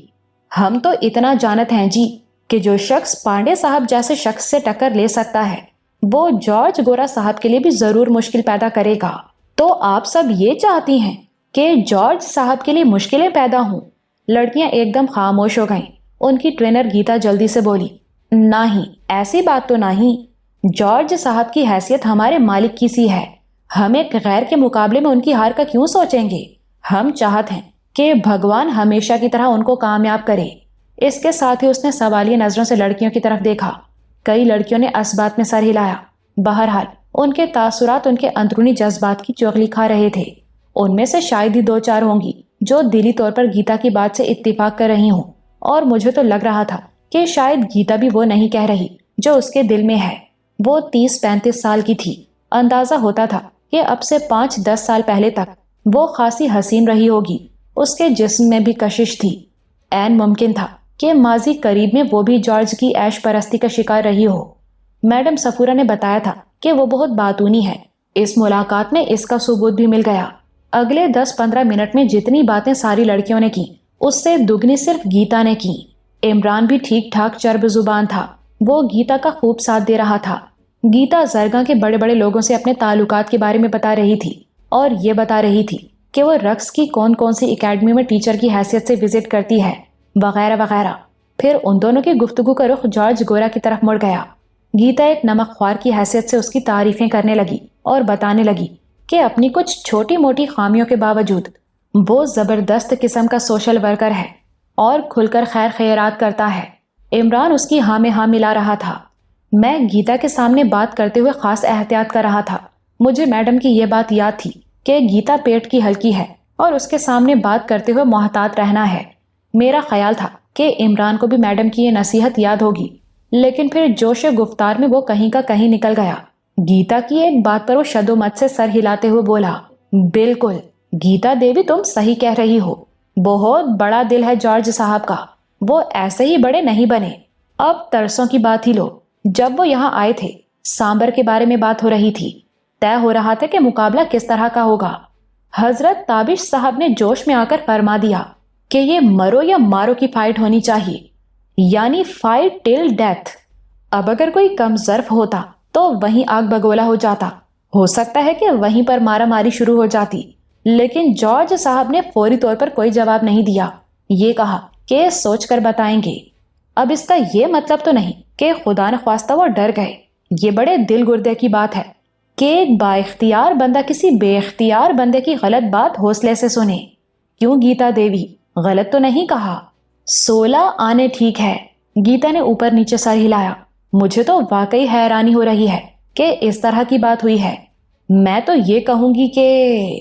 ہم تو اتنا جانت ہیں جی کہ جو شخص پانڈے صاحب جیسے شخص سے ٹکر لے سکتا ہے وہ جارج گورا صاحب کے لیے بھی ضرور مشکل پیدا کرے گا۔ تو آپ سب یہ چاہتی ہیں کہ جارج صاحب کے لیے مشکلیں پیدا ہوں؟ لڑکیاں ایک دم خاموش ہو گئیں۔ ان کی ٹرینر گیتا جلدی سے بولی، نہیں، ایسی بات تو نہیں۔ جارج صاحب کی حیثیت ہمارے مالک کی سی ہے، ہم ایک غیر کے مقابلے میں ان کی ہار کا کیوں سوچیں گے؟ ہم چاہتے ہیں کہ بھگوان ہمیشہ کی طرح ان کو کامیاب کرے۔ اس کے ساتھ ہی اس نے سوالیہ نظروں سے لڑکیوں کی طرف دیکھا۔ کئی لڑکیوں نے اس بات میں سر ہلایا۔ بہرحال ان کے تاثرات ان کے اندرونی جذبات کی چغلی کھا رہے تھے۔ ان میں سے شاید ہی 2-4 ہوں گی جو دلی طور پر گیتا کی بات سے اتفاق کر رہی ہوں، اور مجھے تو لگ رہا تھا کہ شاید گیتا بھی وہ نہیں کہہ رہی جو اس کے دل میں ہے۔ وہ 30-35 سال کی تھی۔ اندازہ ہوتا تھا کہ اب سے 5-10 سال پہلے تک وہ خاصی حسین رہی ہوگی۔ اس کے جسم میں بھی کشش تھی۔ عین ممکن تھا کہ ماضی قریب میں وہ بھی جارج کی عیش پرستی کا شکار رہی ہو۔ میڈم صفورہ نے بتایا تھا کہ وہ بہت باتونی ہے۔ اس ملاقات میں اس کا ثبوت بھی مل گیا۔ اگلے 10-15 منٹ میں جتنی باتیں ساری لڑکیوں نے کی اس سے دگنی صرف گیتا نے کی۔ عمران بھی ٹھیک ٹھاک چرب زبان تھا۔ وہ گیتا کا خوب ساتھ دے رہا تھا۔ گیتا زرگاں کے بڑے بڑے لوگوں سے اپنے تعلقات کے بارے میں بتا رہی تھی، اور یہ بتا رہی تھی کہ وہ رقص کی کون کون سی اکیڈمی میں ٹیچر کی حیثیت سے وزٹ کرتی ہے، وغیرہ وغیرہ۔ پھر ان دونوں کی گفتگو کا رخ جارج گورا کی طرف مڑ گیا۔ گیتا ایک نمک خوار کی حیثیت سے اس کی تعریفیں کرنے لگی اور بتانے لگی کہ اپنی کچھ چھوٹی موٹی خامیوں کے باوجود وہ زبردست قسم کا سوشل ورکر ہے اور کھل کر خیر خیرات کرتا ہے۔ عمران اس کی ہاں میں ہاں ملا رہا تھا۔ میں گیتا کے سامنے بات کرتے ہوئے خاص احتیاط کر رہا تھا۔ مجھے میڈم کی یہ بات یاد تھی کہ گیتا پیٹ کی ہلکی ہے اور اس کے سامنے بات کرتے ہوئے محتاط رہنا ہے۔ میرا خیال تھا کہ عمران کو بھی میڈم کی یہ نصیحت یاد ہوگی، لیکن پھر جوش گفتار میں وہ کہیں کا کہیں نکل گیا۔ گیتا کی ایک بات پر وہ شد و مت سے سر ہلاتے ہوئے بولا، بالکل گیتا دیوی، تم صحیح کہہ رہی ہو۔ بہت بڑا دل ہے جارج صاحب کا، وہ ایسے ہی بڑے نہیں بنے۔ اب ترسوں کی بات ہی لو۔ جب وہ یہاں آئے تھے سامبر کے بارے میں بات ہو رہی تھی، طے ہو رہا تھا کہ مقابلہ کس طرح کا ہوگا۔ حضرت تابش صاحب نے جوش میں آ کر فرما دیا کہ یہ مرو یا مارو کی فائٹ ہونی چاہیے، یعنی فائٹ ٹل ڈیتھ۔ اب اگر کوئی کم ظرف ہوتا تو وہیں آگ بگولا ہو جاتا، ہو سکتا ہے کہ وہیں پر مارا ماری شروع ہو جاتی، لیکن جارج صاحب نے فوری طور پر کوئی جواب نہیں دیا۔ یہ کہا کہ سوچ کر بتائیں گے۔ اب اس کا یہ مطلب تو نہیں کہ خدا نخواستہ وہ ڈر گئے۔ یہ بڑے دل گردے کی بات ہے کہ ایک با اختیار بندہ کسی بے اختیار بندے کی غلط بات حوصلے سے سنے۔ کیوں گیتا دیوی، غلط تو نہیں کہا؟ 16 آنے ٹھیک ہے۔ گیتا نے اوپر نیچے سر ہلایا۔ مجھے تو واقعی حیرانی ہو رہی ہے کہ اس طرح کی بات ہوئی ہے۔ میں تو یہ کہوں گی کہ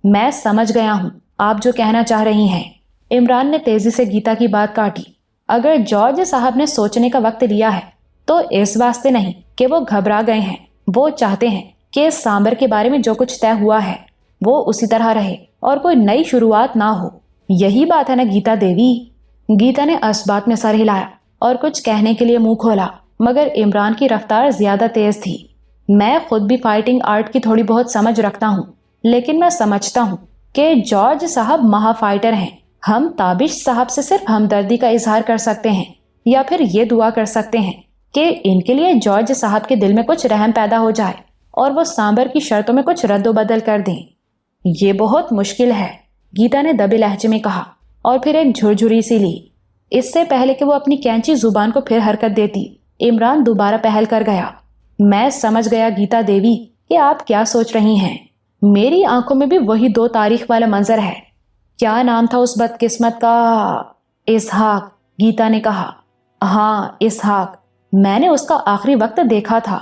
میں سمجھ گیا ہوں آپ جو کہنا چاہ رہی ہیں۔ عمران نے تیزی سے گیتا کی بات کاٹی۔ اگر جارج صاحب نے سوچنے کا وقت لیا ہے تو اس واسطے نہیں کہ وہ گھبرا گئے ہیں۔ وہ چاہتے ہیں کہ سامبر کے بارے میں جو کچھ طے ہوا ہے وہ اسی طرح رہے اور کوئی نئی شروعات نہ ہو۔ یہی بات ہے نا گیتا دیوی؟ گیتا نے اس بات میں سر ہلایا اور کچھ کہنے کے لیے منہ کھولا، مگر عمران کی رفتار زیادہ تیز تھی۔ میں خود بھی فائٹنگ آرٹ کی تھوڑی بہت سمجھ رکھتا ہوں، لیکن میں سمجھتا ہوں کہ جارج صاحب مہا فائٹر ہیں۔ ہم تابش صاحب سے صرف ہمدردی کا اظہار کر سکتے ہیں یا پھر یہ دعا کر سکتے ہیں کہ ان کے لیے جارج صاحب کے دل میں کچھ رحم پیدا ہو جائے اور وہ سامبر کی شرطوں میں کچھ رد و بدل کر دیں۔ یہ بہت مشکل ہے، گیتا نے دبے لہجے میں کہا اور پھر ایک جھرجھری سی لی۔ اس سے پہلے کہ وہ اپنی کینچی زبان کو پھر حرکت دیتی، عمران دوبارہ پہل کر گیا۔ میں سمجھ گیا گیتا دیوی کہ آپ کیا سوچ رہی ہیں۔ میری آنکھوں میں بھی وہی 2 تاریخ والا منظر ہے۔ کیا نام تھا اس بدقسمت کا؟ اسحاق، گیتا نے کہا۔ ہاں اسحاق، میں نے اس کا آخری وقت دیکھا تھا۔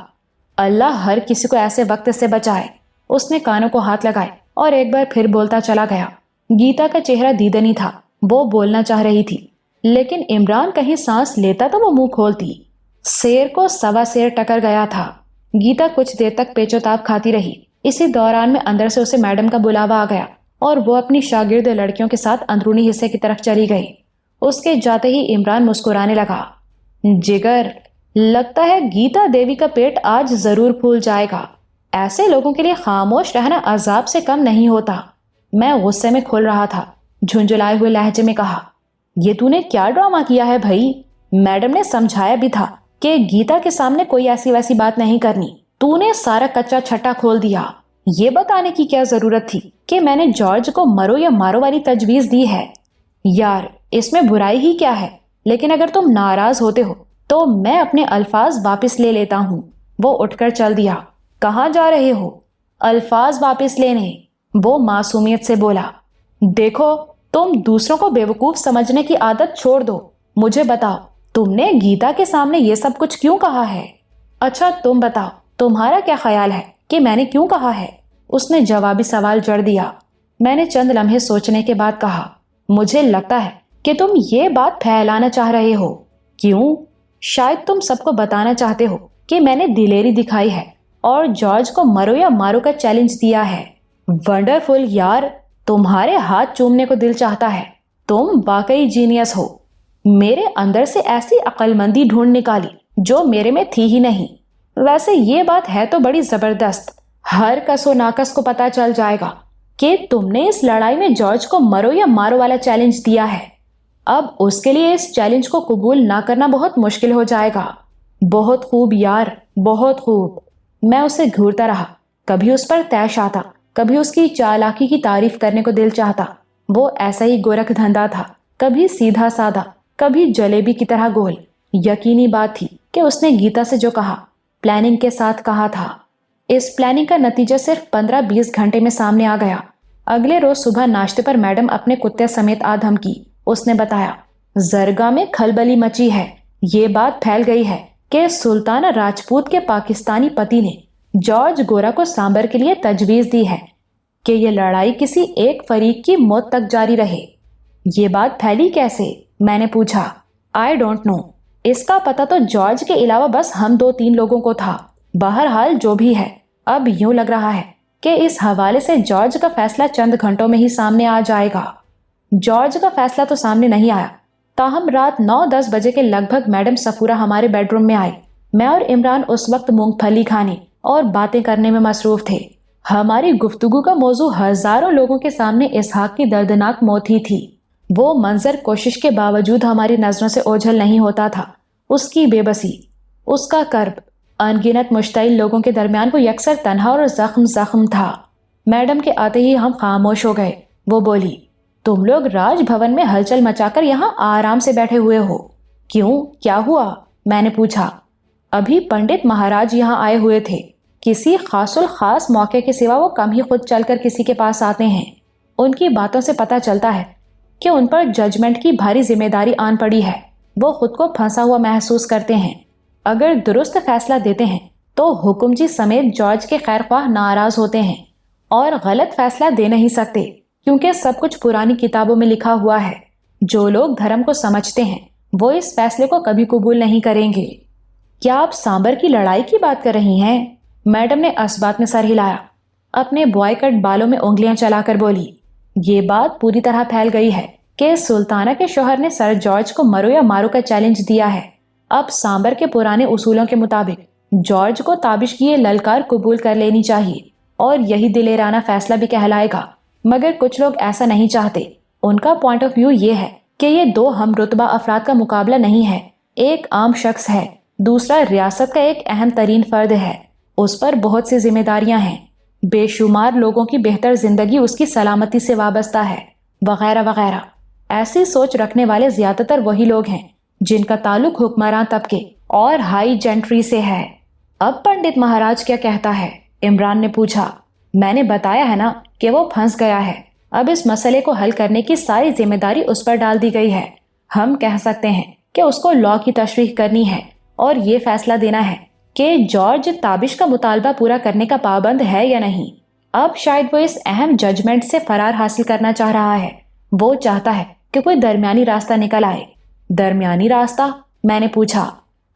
اللہ ہر کسی کو ایسے وقت سے بچائے۔ اس نے کانوں کو ہاتھ لگائے اور ایک بار پھر بولتا چلا گیا۔ گیتا کا چہرہ دیدنی تھا، وہ بولنا چاہ رہی تھی، لیکن عمران کہیں سانس لیتا تو وہ منہ کھولتی۔ شیر کو 1.25 شیر ٹکر گیا تھا۔ گیتا کچھ دیر تک پیچو تاب کھاتی رہی۔ اسی دوران میں اندر سے اسے میڈم کا بلاوا آ گیا اور وہ اپنی شاگرد لڑکیوں کے ساتھ اندرونی حصے کی طرف چلی گئی۔ اس کے جاتے ہی عمران مسکرانے لگا۔ جگر، لگتا ہے گیتا دیوی کا پیٹ آج ضرور پھول جائے گا۔ ایسے لوگوں کے لیے خاموش رہنا عذاب سے کم نہیں ہوتا۔ میں غصے میں کھل رہا تھا، جھنجھلائے ہوئے لہجے میں کہا، یہ تو نے کیا ڈرامہ کیا ہے بھائی؟ میڈم نے سمجھایا بھی تھا کہ گیتا کے سامنے کوئی ایسی ویسی بات نہیں کرنی۔ تو نے سارا کچا چھٹا کھول دیا۔ یہ بتانے کی کیا ضرورت تھی کہ میں نے جارج کو مرو یا مارو والی تجویز دی ہے؟ یار، اس میں برائی ہی کیا ہے؟ لیکن اگر تم ناراض ہوتے ہو تو میں اپنے الفاظ واپس لے لیتا ہوں۔ وہ اٹھ کر چل دیا۔ کہاں جا رہے ہو؟ الفاظ واپس لینے، وہ معصومیت سے بولا۔ دیکھو، تم دوسروں کو بیوقوف سمجھنے کی عادت چھوڑ دو۔ مجھے بتاؤ، تم نے گیتا کے سامنے یہ سب کچھ کیوں کہا ہے؟ اچھا تم بتاؤ، تمہارا کیا خیال ہے کہ میں نے کیوں کہا ہے؟ اس نے جوابی سوال جڑ دیا۔ میں نے چند لمحے سوچنے کے بعد کہا، مجھے لگتا ہے کہ تم یہ بات پھیلانا چاہ رہے ہو۔ کیوں؟ شاید تم سب کو بتانا چاہتے ہو کہ میں نے دلیری دکھائی ہے اور جارج کو مرو یا مارو کا چیلنج دیا ہے۔ ونڈرفل یار، تمہارے ہاتھ چومنے کو دل چاہتا ہے۔ تم واقعی جینیس ہو۔ میرے اندر سے ایسی عقل مندی ڈھونڈ نکالی جو میرے میں تھی ہی نہیں۔ ویسے یہ بات ہے تو بڑی زبردست۔ ہر کس و ناکس کو پتا چل جائے گا کہ تم نے اس لڑائی میں جارج کو مرو یا مارو والا چیلنج دیا ہے۔ اب اس کے لیے اس چیلنج کو قبول نہ کرنا بہت مشکل ہو جائے گا۔ بہت خوب یار، بہت خوب۔ میں اسے گھورتا رہا، کبھی اس پر طیش آتا، کبھی اس کی چالاکی کی تعریف کرنے کو دل چاہتا۔ وہ ایسا ہی گورکھ دھندا تھا، کبھی سیدھا سادہ، کبھی جلیبی کی طرح گول۔ یقینی بات تھی کہ اس نے گیتا سے جو کہا، پلاننگ کے ساتھ کہا تھا۔ اس پلاننگ کا نتیجہ صرف 15-20 گھنٹے میں سامنے آ گیا۔ اگلے روز صبح ناشتے پر میڈم اپنے کتے سمیت آ دھمکی۔ اس نے بتایا، زرگاہ میں کھلبلی مچی ہے۔ یہ بات پھیل گئی ہے کہ سلطانہ راجپوت کے پاکستانی پتی نے جارج گورا کو سامبر کے لیے تجویز دی ہے کہ یہ لڑائی کسی ایک فریق کی موت تک جاری رہے۔ یہ بات پھیلی کیسے؟ میں نے پوچھا۔ I don't know. اس کا پتہ تو جارج کے علاوہ بس ہم 2-3 لوگوں کو تھا۔ بہرحال جو بھی ہے، اب یوں لگ رہا ہے کہ اس حوالے سے جارج کا فیصلہ چند گھنٹوں میں ہی سامنے آ جائے گا۔ جارج کا فیصلہ تو سامنے نہیں آیا، تاہم رات 9-10 بجے کے لگ بھگ میڈم صفورہ ہمارے بیڈ روم میں آئی۔ میں اور عمران اس وقت مونگ پھلی کھانے اور باتیں کرنے میں مصروف تھے۔ ہماری گفتگو کا موضوع ہزاروں لوگوں کے سامنے اسحاق کی دردناک موت ہی تھی۔ وہ منظر کوشش کے باوجود ہماری نظروں سے اوجھل نہیں ہوتا تھا۔ اس کی بے بسی، اس کا کرب، ان گنت مشتعل لوگوں کے درمیان وہ یکسر تنہا اور زخم تھا۔ میڈم کے آتے ہی ہم خاموش ہو گئے۔ وہ بولی، تم لوگ راج بھون میں ہلچل مچا کر یہاں آرام سے بیٹھے ہوئے ہو، کیوں؟ کیا ہوا؟ میں نے پوچھا۔ ابھی پنڈت مہاراج یہاں آئے ہوئے تھے۔ کسی خاص الخاص موقع کے سوا وہ کم ہی خود چل کر کسی کے پاس آتے ہیں۔ ان کی باتوں سے پتہ چلتا ہے کہ ان پر ججمنٹ کی بھاری ذمہ داری آن پڑی ہے۔ وہ خود کو پھنسا ہوا محسوس کرتے ہیں۔ اگر درست فیصلہ دیتے ہیں تو حکم جی سمیت جارج کے خیر خواہ ناراض ہوتے ہیں، اور غلط فیصلہ دے نہیں سکتے کیونکہ سب کچھ پرانی کتابوں میں لکھا ہوا ہے۔ جو لوگ دھرم کو سمجھتے ہیں وہ اس فیصلے کو کبھی قبول نہیں کریں گے۔ کیا آپ سامبر کی لڑائی کی بات کر رہی ہیں؟ میڈم نے اس بات میں سر ہلایا، اپنے بوائے کٹ بالوں میں انگلیاں چلا کر بولی، یہ بات پوری طرح پھیل گئی ہے کہ سلطانہ کے شوہر نے سر جارج کو مرو یا مارو کا چیلنج دیا ہے۔ اب سامبر کے پرانے اصولوں کے مطابق جارج کو تابش کی یہ للکار قبول کر لینی چاہیے اور یہی دلیرانہ فیصلہ بھی کہلائے گا، مگر کچھ لوگ ایسا نہیں چاہتے۔ ان کا پوائنٹ آف ویو یہ ہے کہ یہ 2 ہم رتبہ افراد کا مقابلہ نہیں ہے، ایک عام شخص ہے، دوسرا ریاست کا ایک اہم ترین فرد ہے، اس پر بہت سی ذمہ داریاں ہیں، بے شمار لوگوں کی بہتر زندگی اس کی سلامتی سے وابستہ ہے، وغیرہ وغیرہ۔ ایسی سوچ رکھنے والے زیادہ تر وہی لوگ ہیں جن کا تعلق حکمراں طبقے اور ہائی جینٹری سے ہے۔ اب پنڈت مہاراج کیا کہتا ہے؟ عمران نے پوچھا۔ میں نے بتایا ہے نا کہ وہ پھنس گیا ہے۔ اب اس مسئلے کو حل کرنے کی ساری ذمہ داری اس پر ڈال دی گئی ہے۔ ہم کہہ سکتے ہیں کہ اس کو لاء کی تشریح کرنی ہے اور یہ فیصلہ دینا ہے کہ جارج تابش کا مطالبہ پورا کرنے کا پابند ہے یا نہیں۔ اب شاید وہ اس اہم ججمنٹ سے فرار حاصل کرنا چاہ رہا ہے۔ وہ چاہتا ہے کہ کوئی درمیانی راستہ نکل آئے۔ درمیانی راستہ؟ میں نے پوچھا۔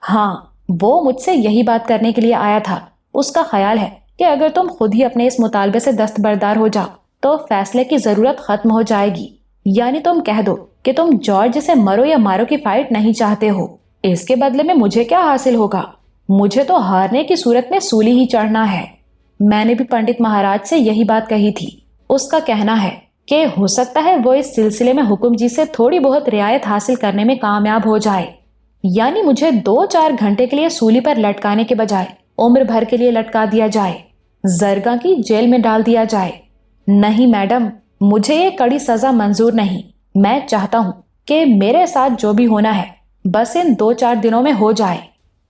ہاں، وہ مجھ سے یہی بات کرنے کے لیے آیا تھا۔ اس کا خیال ہے کہ اگر تم خود ہی اپنے اس مطالبے سے دستبردار ہو جاؤ تو فیصلے کی ضرورت ختم ہو جائے گی۔ یعنی تم کہہ دو کہ تم جارج سے مرو یا مارو کی فائٹ نہیں چاہتے ہو۔ اس کے بدلے میں مجھے کیا حاصل ہوگا؟ مجھے تو ہارنے کی صورت میں سولی ہی چڑھنا ہے۔ میں نے بھی پنڈت مہاراج سے یہی بات کہی تھی۔ اس کا کہنا ہے کہ ہو سکتا ہے وہ اس سلسلے میں حکم جی سے تھوڑی بہت رعایت حاصل کرنے میں کامیاب ہو جائے، یعنی مجھے 2-4 گھنٹے کے لیے سولی پر لٹکانے کے بجائے عمر بھر کے لیے لٹکا دیا جائے، زرگاں کی جیل میں ڈال دیا جائے۔ نہیں میڈم، مجھے یہ کڑی سزا منظور نہیں۔ میں چاہتا ہوں کہ میرے ساتھ جو بھی ہونا ہے بس ان 2-4 دنوں میں ہو جائے۔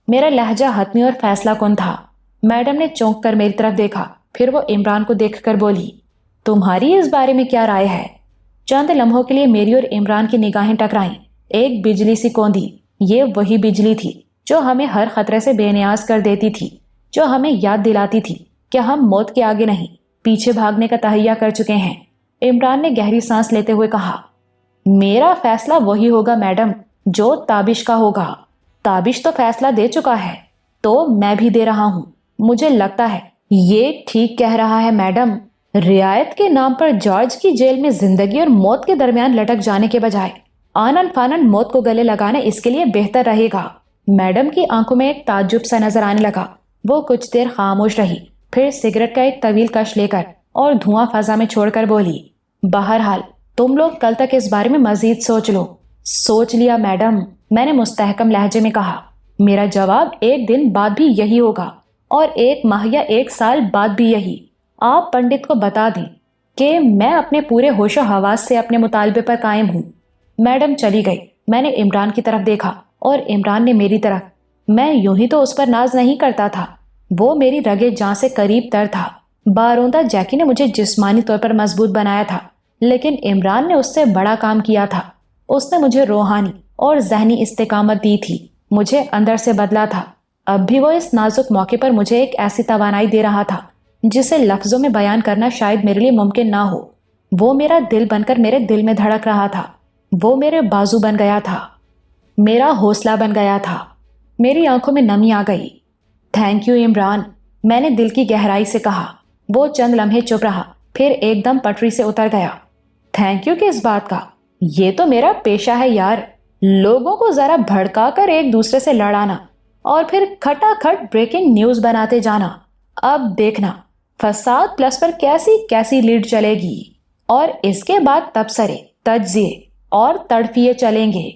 میرا لہجہ حتمی اور فیصلہ کن تھا۔ میڈم نے چونک کر میری طرف دیکھا، پھر وہ عمران کو دیکھ کر بولی، تمہاری اس بارے میں کیا رائے ہے؟ چند لمحوں کے لیے میری اور عمران کی نگاہیں ٹکرائیں۔ ایک بجلی سی کوندی، یہ وہی بجلی تھی جو ہمیں ہر خطرے سے بے نیاز کر دیتی تھی، جو ہمیں یاد دلاتی تھی کہ ہم موت کے آگے نہیں، پیچھے بھاگنے کا تہیا کر چکے ہیں۔ عمران نے گہری سانس لیتے ہوئے کہا، میرا فیصلہ وہی ہوگا میڈم جو تابش کا ہوگا۔ تابش تو فیصلہ دے چکا ہے، تو میں بھی دے رہا ہوں۔ مجھے لگتا ہے یہ ٹھیک کہہ رہا ہے میڈم۔ رعایت کے نام پر جارج کی جیل میں زندگی اور موت کے درمیان لٹک جانے کے بجائے آنن فانن موت کو گلے لگانا اس کے لیے بہتر رہے گا۔ میڈم کی آنکھوں میں ایک تعجب سا نظر آنے لگا۔ وہ کچھ دیر خاموش رہی، پھر سگریٹ کا ایک طویل کش لے کر اور دھواں فضا میں چھوڑ کر بولی، بہرحال تم لوگ کل تک اس بارے میں مزید سوچ لو۔ سوچ لیا میڈم، میں نے مستحکم لہجے میں کہا۔ میرا جواب 1 دن بعد بھی یہی ہوگا اور 1 ماہ یا 1 سال بعد بھی یہی۔ آپ پنڈت کو بتا دیں کہ میں اپنے پورے ہوش و حواس سے اپنے مطالبے پر قائم ہوں۔ میڈم چلی گئی۔ میں نے عمران کی طرف دیکھا اور عمران نے میری طرف۔ میں یوں ہی تو اس پر ناز نہیں کرتا تھا، وہ میری رگے جاں سے قریب تر تھا۔ باروندہ جیکی نے مجھے جسمانی طور پر مضبوط بنایا تھا، لیکن عمران نے اس سے بڑا کام کیا تھا۔ اس نے مجھے روحانی اور ذہنی استقامت دی تھی، مجھے اندر سے بدلا تھا۔ اب بھی وہ اس نازک موقع پر مجھے ایک ایسی توانائی دے رہا تھا جسے لفظوں میں بیان کرنا شاید میرے لیے ممکن نہ ہو۔ وہ میرا دل بن کر میرے دل میں دھڑک رہا تھا، وہ میرے بازو بن گیا تھا، میرا حوصلہ بن گیا تھا۔ میری آنکھوں میں نمی آ گئی۔ تھینک یو عمران، میں نے دل کی گہرائی سے کہا۔ وہ چند لمحے چپ رہا، پھر ایک دم پٹری سے اتر گیا۔ تھینک یو کس بات کا؟ یہ تو میرا پیشہ ہے یار، لوگوں کو ذرا بھڑکا کر ایک دوسرے سے لڑانا اور پھر کھٹا کھٹ بریکنگ نیوز بناتے جانا۔ اب دیکھنا فساد پلس پر کیسی کیسی لیڈ چلے گی، اور اس کے بعد تبصرے، تجزیے اور تڑفیے چلیں گے۔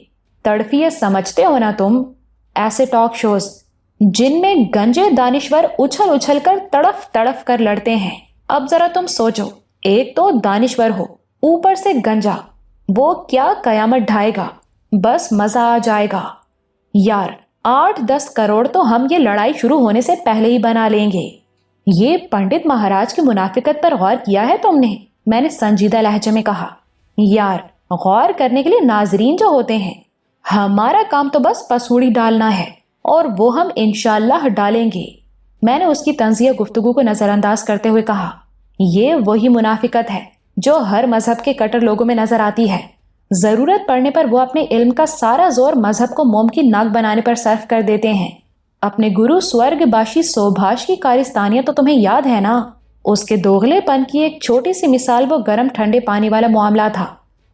تڑفیے سمجھتے ہو نا تم؟ ایسے ٹاک شوز جن میں گنجے دانشور اچھل اچھل کر تڑف تڑف کر لڑتے ہیں۔ اب ذرا تم سوچو، ایک تو دانشور ہو، اوپر سے گنجا، وہ کیا قیامت ڈھائے گا، بس مزہ آ جائے گا یار۔ 8-10 کروڑ تو ہم یہ لڑائی شروع ہونے سے پہلے ہی بنا لیں گے۔ یہ پنڈت مہاراج کی منافقت پر غور کیا ہے تم نے؟ میں نے سنجیدہ لہجے میں کہا۔ یار غور کرنے کے لیے ناظرین جو ہوتے ہیں، ہمارا کام تو بس پسوڑی ڈالنا ہے، اور وہ ہم انشاءاللہ ڈالیں گے۔ میں نے اس کی طنزیہ گفتگو کو نظر انداز کرتے ہوئے کہا، یہ وہی منافقت ہے جو ہر مذہب کے کٹر لوگوں میں نظر آتی ہے۔ ضرورت پڑنے پر وہ اپنے علم کا سارا زور مذہب کو موم کی ناک بنانے پر صرف کر دیتے ہیں۔ اپنے گرو سورگ باشی سوبھاش کی کارستانیاں تو تمہیں یاد ہے نا؟ اس کے دوغلے پن کی ایک چھوٹی سی مثال وہ گرم ٹھنڈے پانی والا معاملہ تھا۔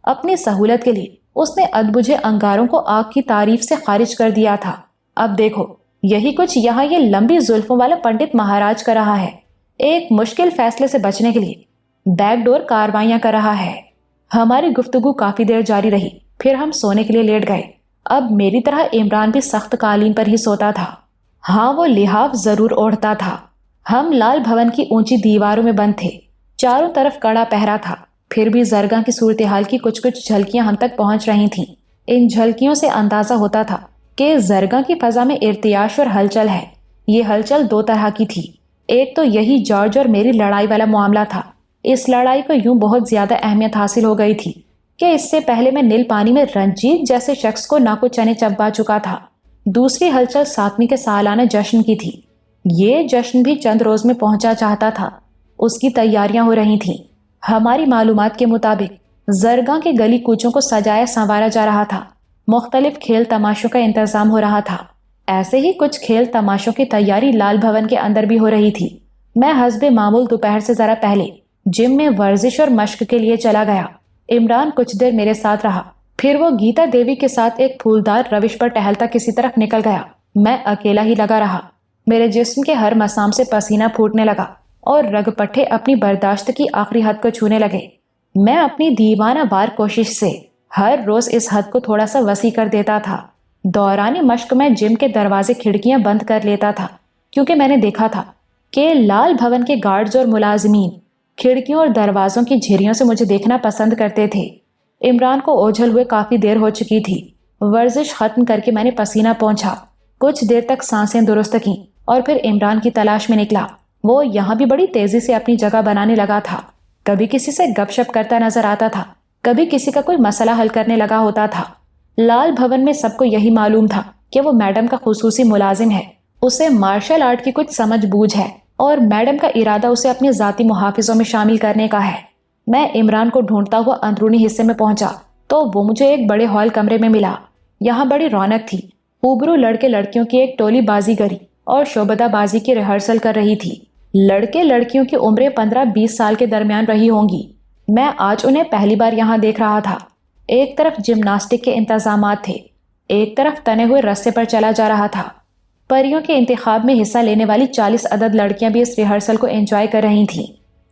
اپنی سہولت کے لیے اس نے ادبجھے انگاروں کو آگ کی تعریف سے خارج کر دیا تھا۔ اب دیکھو یہی کچھ یہاں یہ لمبی زلفوں والا پنڈت مہاراج کر رہا ہے، ایک مشکل فیصلے سے بچنے کے لیے بیک ڈور کاروائیاں کر رہا ہے۔ ہماری گفتگو کافی دیر جاری رہی، پھر ہم سونے کے لیے لیٹ گئے۔ اب میری طرح عمران بھی سخت قالین پر ہی سوتا تھا۔ ہاں وہ لحاف ضرور اوڑھتا تھا۔ ہم لال بھون کی اونچی دیواروں میں بند تھے، چاروں طرف کڑا پہرا تھا، پھر بھی زرگاں کی صورتحال کی کچھ جھلکیاں ہم تک پہنچ رہی تھیں۔ ان جھلکیوں سے اندازہ ہوتا تھا کہ زرگاں کی فضا میں ارتعاش اور ہلچل ہے۔ یہ ہلچل 2 طرح کی تھی، ایک تو یہی جارج اور میری لڑائی والا معاملہ تھا۔ اس لڑائی کو یوں بہت زیادہ اہمیت حاصل ہو گئی تھی کہ اس سے پہلے میں نیل پانی میں رنجیت جیسے شخص کو ناکو چنے چبا چکا تھا۔ دوسری ہلچل ساتویں کے سالانہ جشن کی تھی۔ یہ جشن بھی چند روز میں پہنچا چاہتا تھا، اس کی تیاریاں ہو رہی تھیں۔ ہماری معلومات کے مطابق زرگاں کے گلی کوچوں کو سجایا سنوارا جا رہا تھا، مختلف کھیل تماشوں کا انتظام ہو رہا تھا۔ ایسے ہی کچھ کھیل تماشوں کی تیاری لال بھون کے اندر بھی ہو رہی تھی۔ میں حسب معمول دوپہر سے ذرا پہلے جم میں ورزش اور مشق کے لیے چلا گیا۔ عمران کچھ دیر میرے ساتھ رہا، پھر وہ گیتا دیوی کے ساتھ ایک پھولدار روش پر ٹہلتا کسی طرف نکل گیا۔ میں اکیلا ہی لگا رہا۔ میرے جسم کے ہر مسام سے پسینہ پھوٹنے لگا اور رگ پٹھے اپنی برداشت کی آخری حد کو چھونے لگے۔ میں اپنی دیوانہ وار کوشش سے ہر روز اس حد کو تھوڑا سا وسیع کر دیتا تھا۔ دوران مشق میں جم کے دروازے کھڑکیاں بند کر لیتا تھا، کیونکہ میں نے دیکھا تھا کہ لال بھون کے گارڈز اور ملازمین کھڑکیوں اور دروازوں کی جھریوں سے مجھے دیکھنا پسند کرتے تھے۔ عمران کو اوجھل ہوئے کافی دیر ہو چکی تھی۔ ورزش ختم کر کے میں نے پسینہ پونچھا، کچھ دیر تک سانسیں درست کیں اور پھر عمران کی تلاش میں نکلا۔ وہ یہاں بھی بڑی تیزی سے اپنی جگہ بنانے لگا تھا۔ کبھی کسی سے گپ شپ کرتا نظر آتا تھا، کبھی کسی کا کوئی مسئلہ حل کرنے لگا ہوتا تھا۔ لال بھون میں سب کو یہی معلوم تھا کہ وہ میڈم کا خصوصی ملازم ہے، اسے مارشل آرٹ کی کچھ سمجھ بوجھ ہے اور میڈم کا ارادہ اسے اپنے ذاتی محافظوں میں شامل کرنے کا ہے۔ میں عمران کو ڈھونڈتا ہوا اندرونی حصے میں پہنچا تو وہ مجھے ایک بڑے ہال کمرے میں ملا۔ یہاں بڑی رونق تھی۔ اوبرو لڑکے لڑکیوں کی ایک ٹولی بازی گری اور شعبدہ بازی کی ریہرسل کر رہی تھی۔ لڑکے لڑکیوں کی عمریں 15-20 سال کے درمیان رہی ہوں گی۔ میں آج انہیں پہلی بار یہاں دیکھ رہا تھا۔ ایک طرف جمناسٹک کے انتظامات تھے، ایک طرف تنے ہوئے رستے پر چلا جا رہا تھا۔ پریوں کے انتخاب میں حصہ لینے والی 40 عدد لڑکیاں بھی اس ریہرسل کو انجوائے کر رہی تھیں۔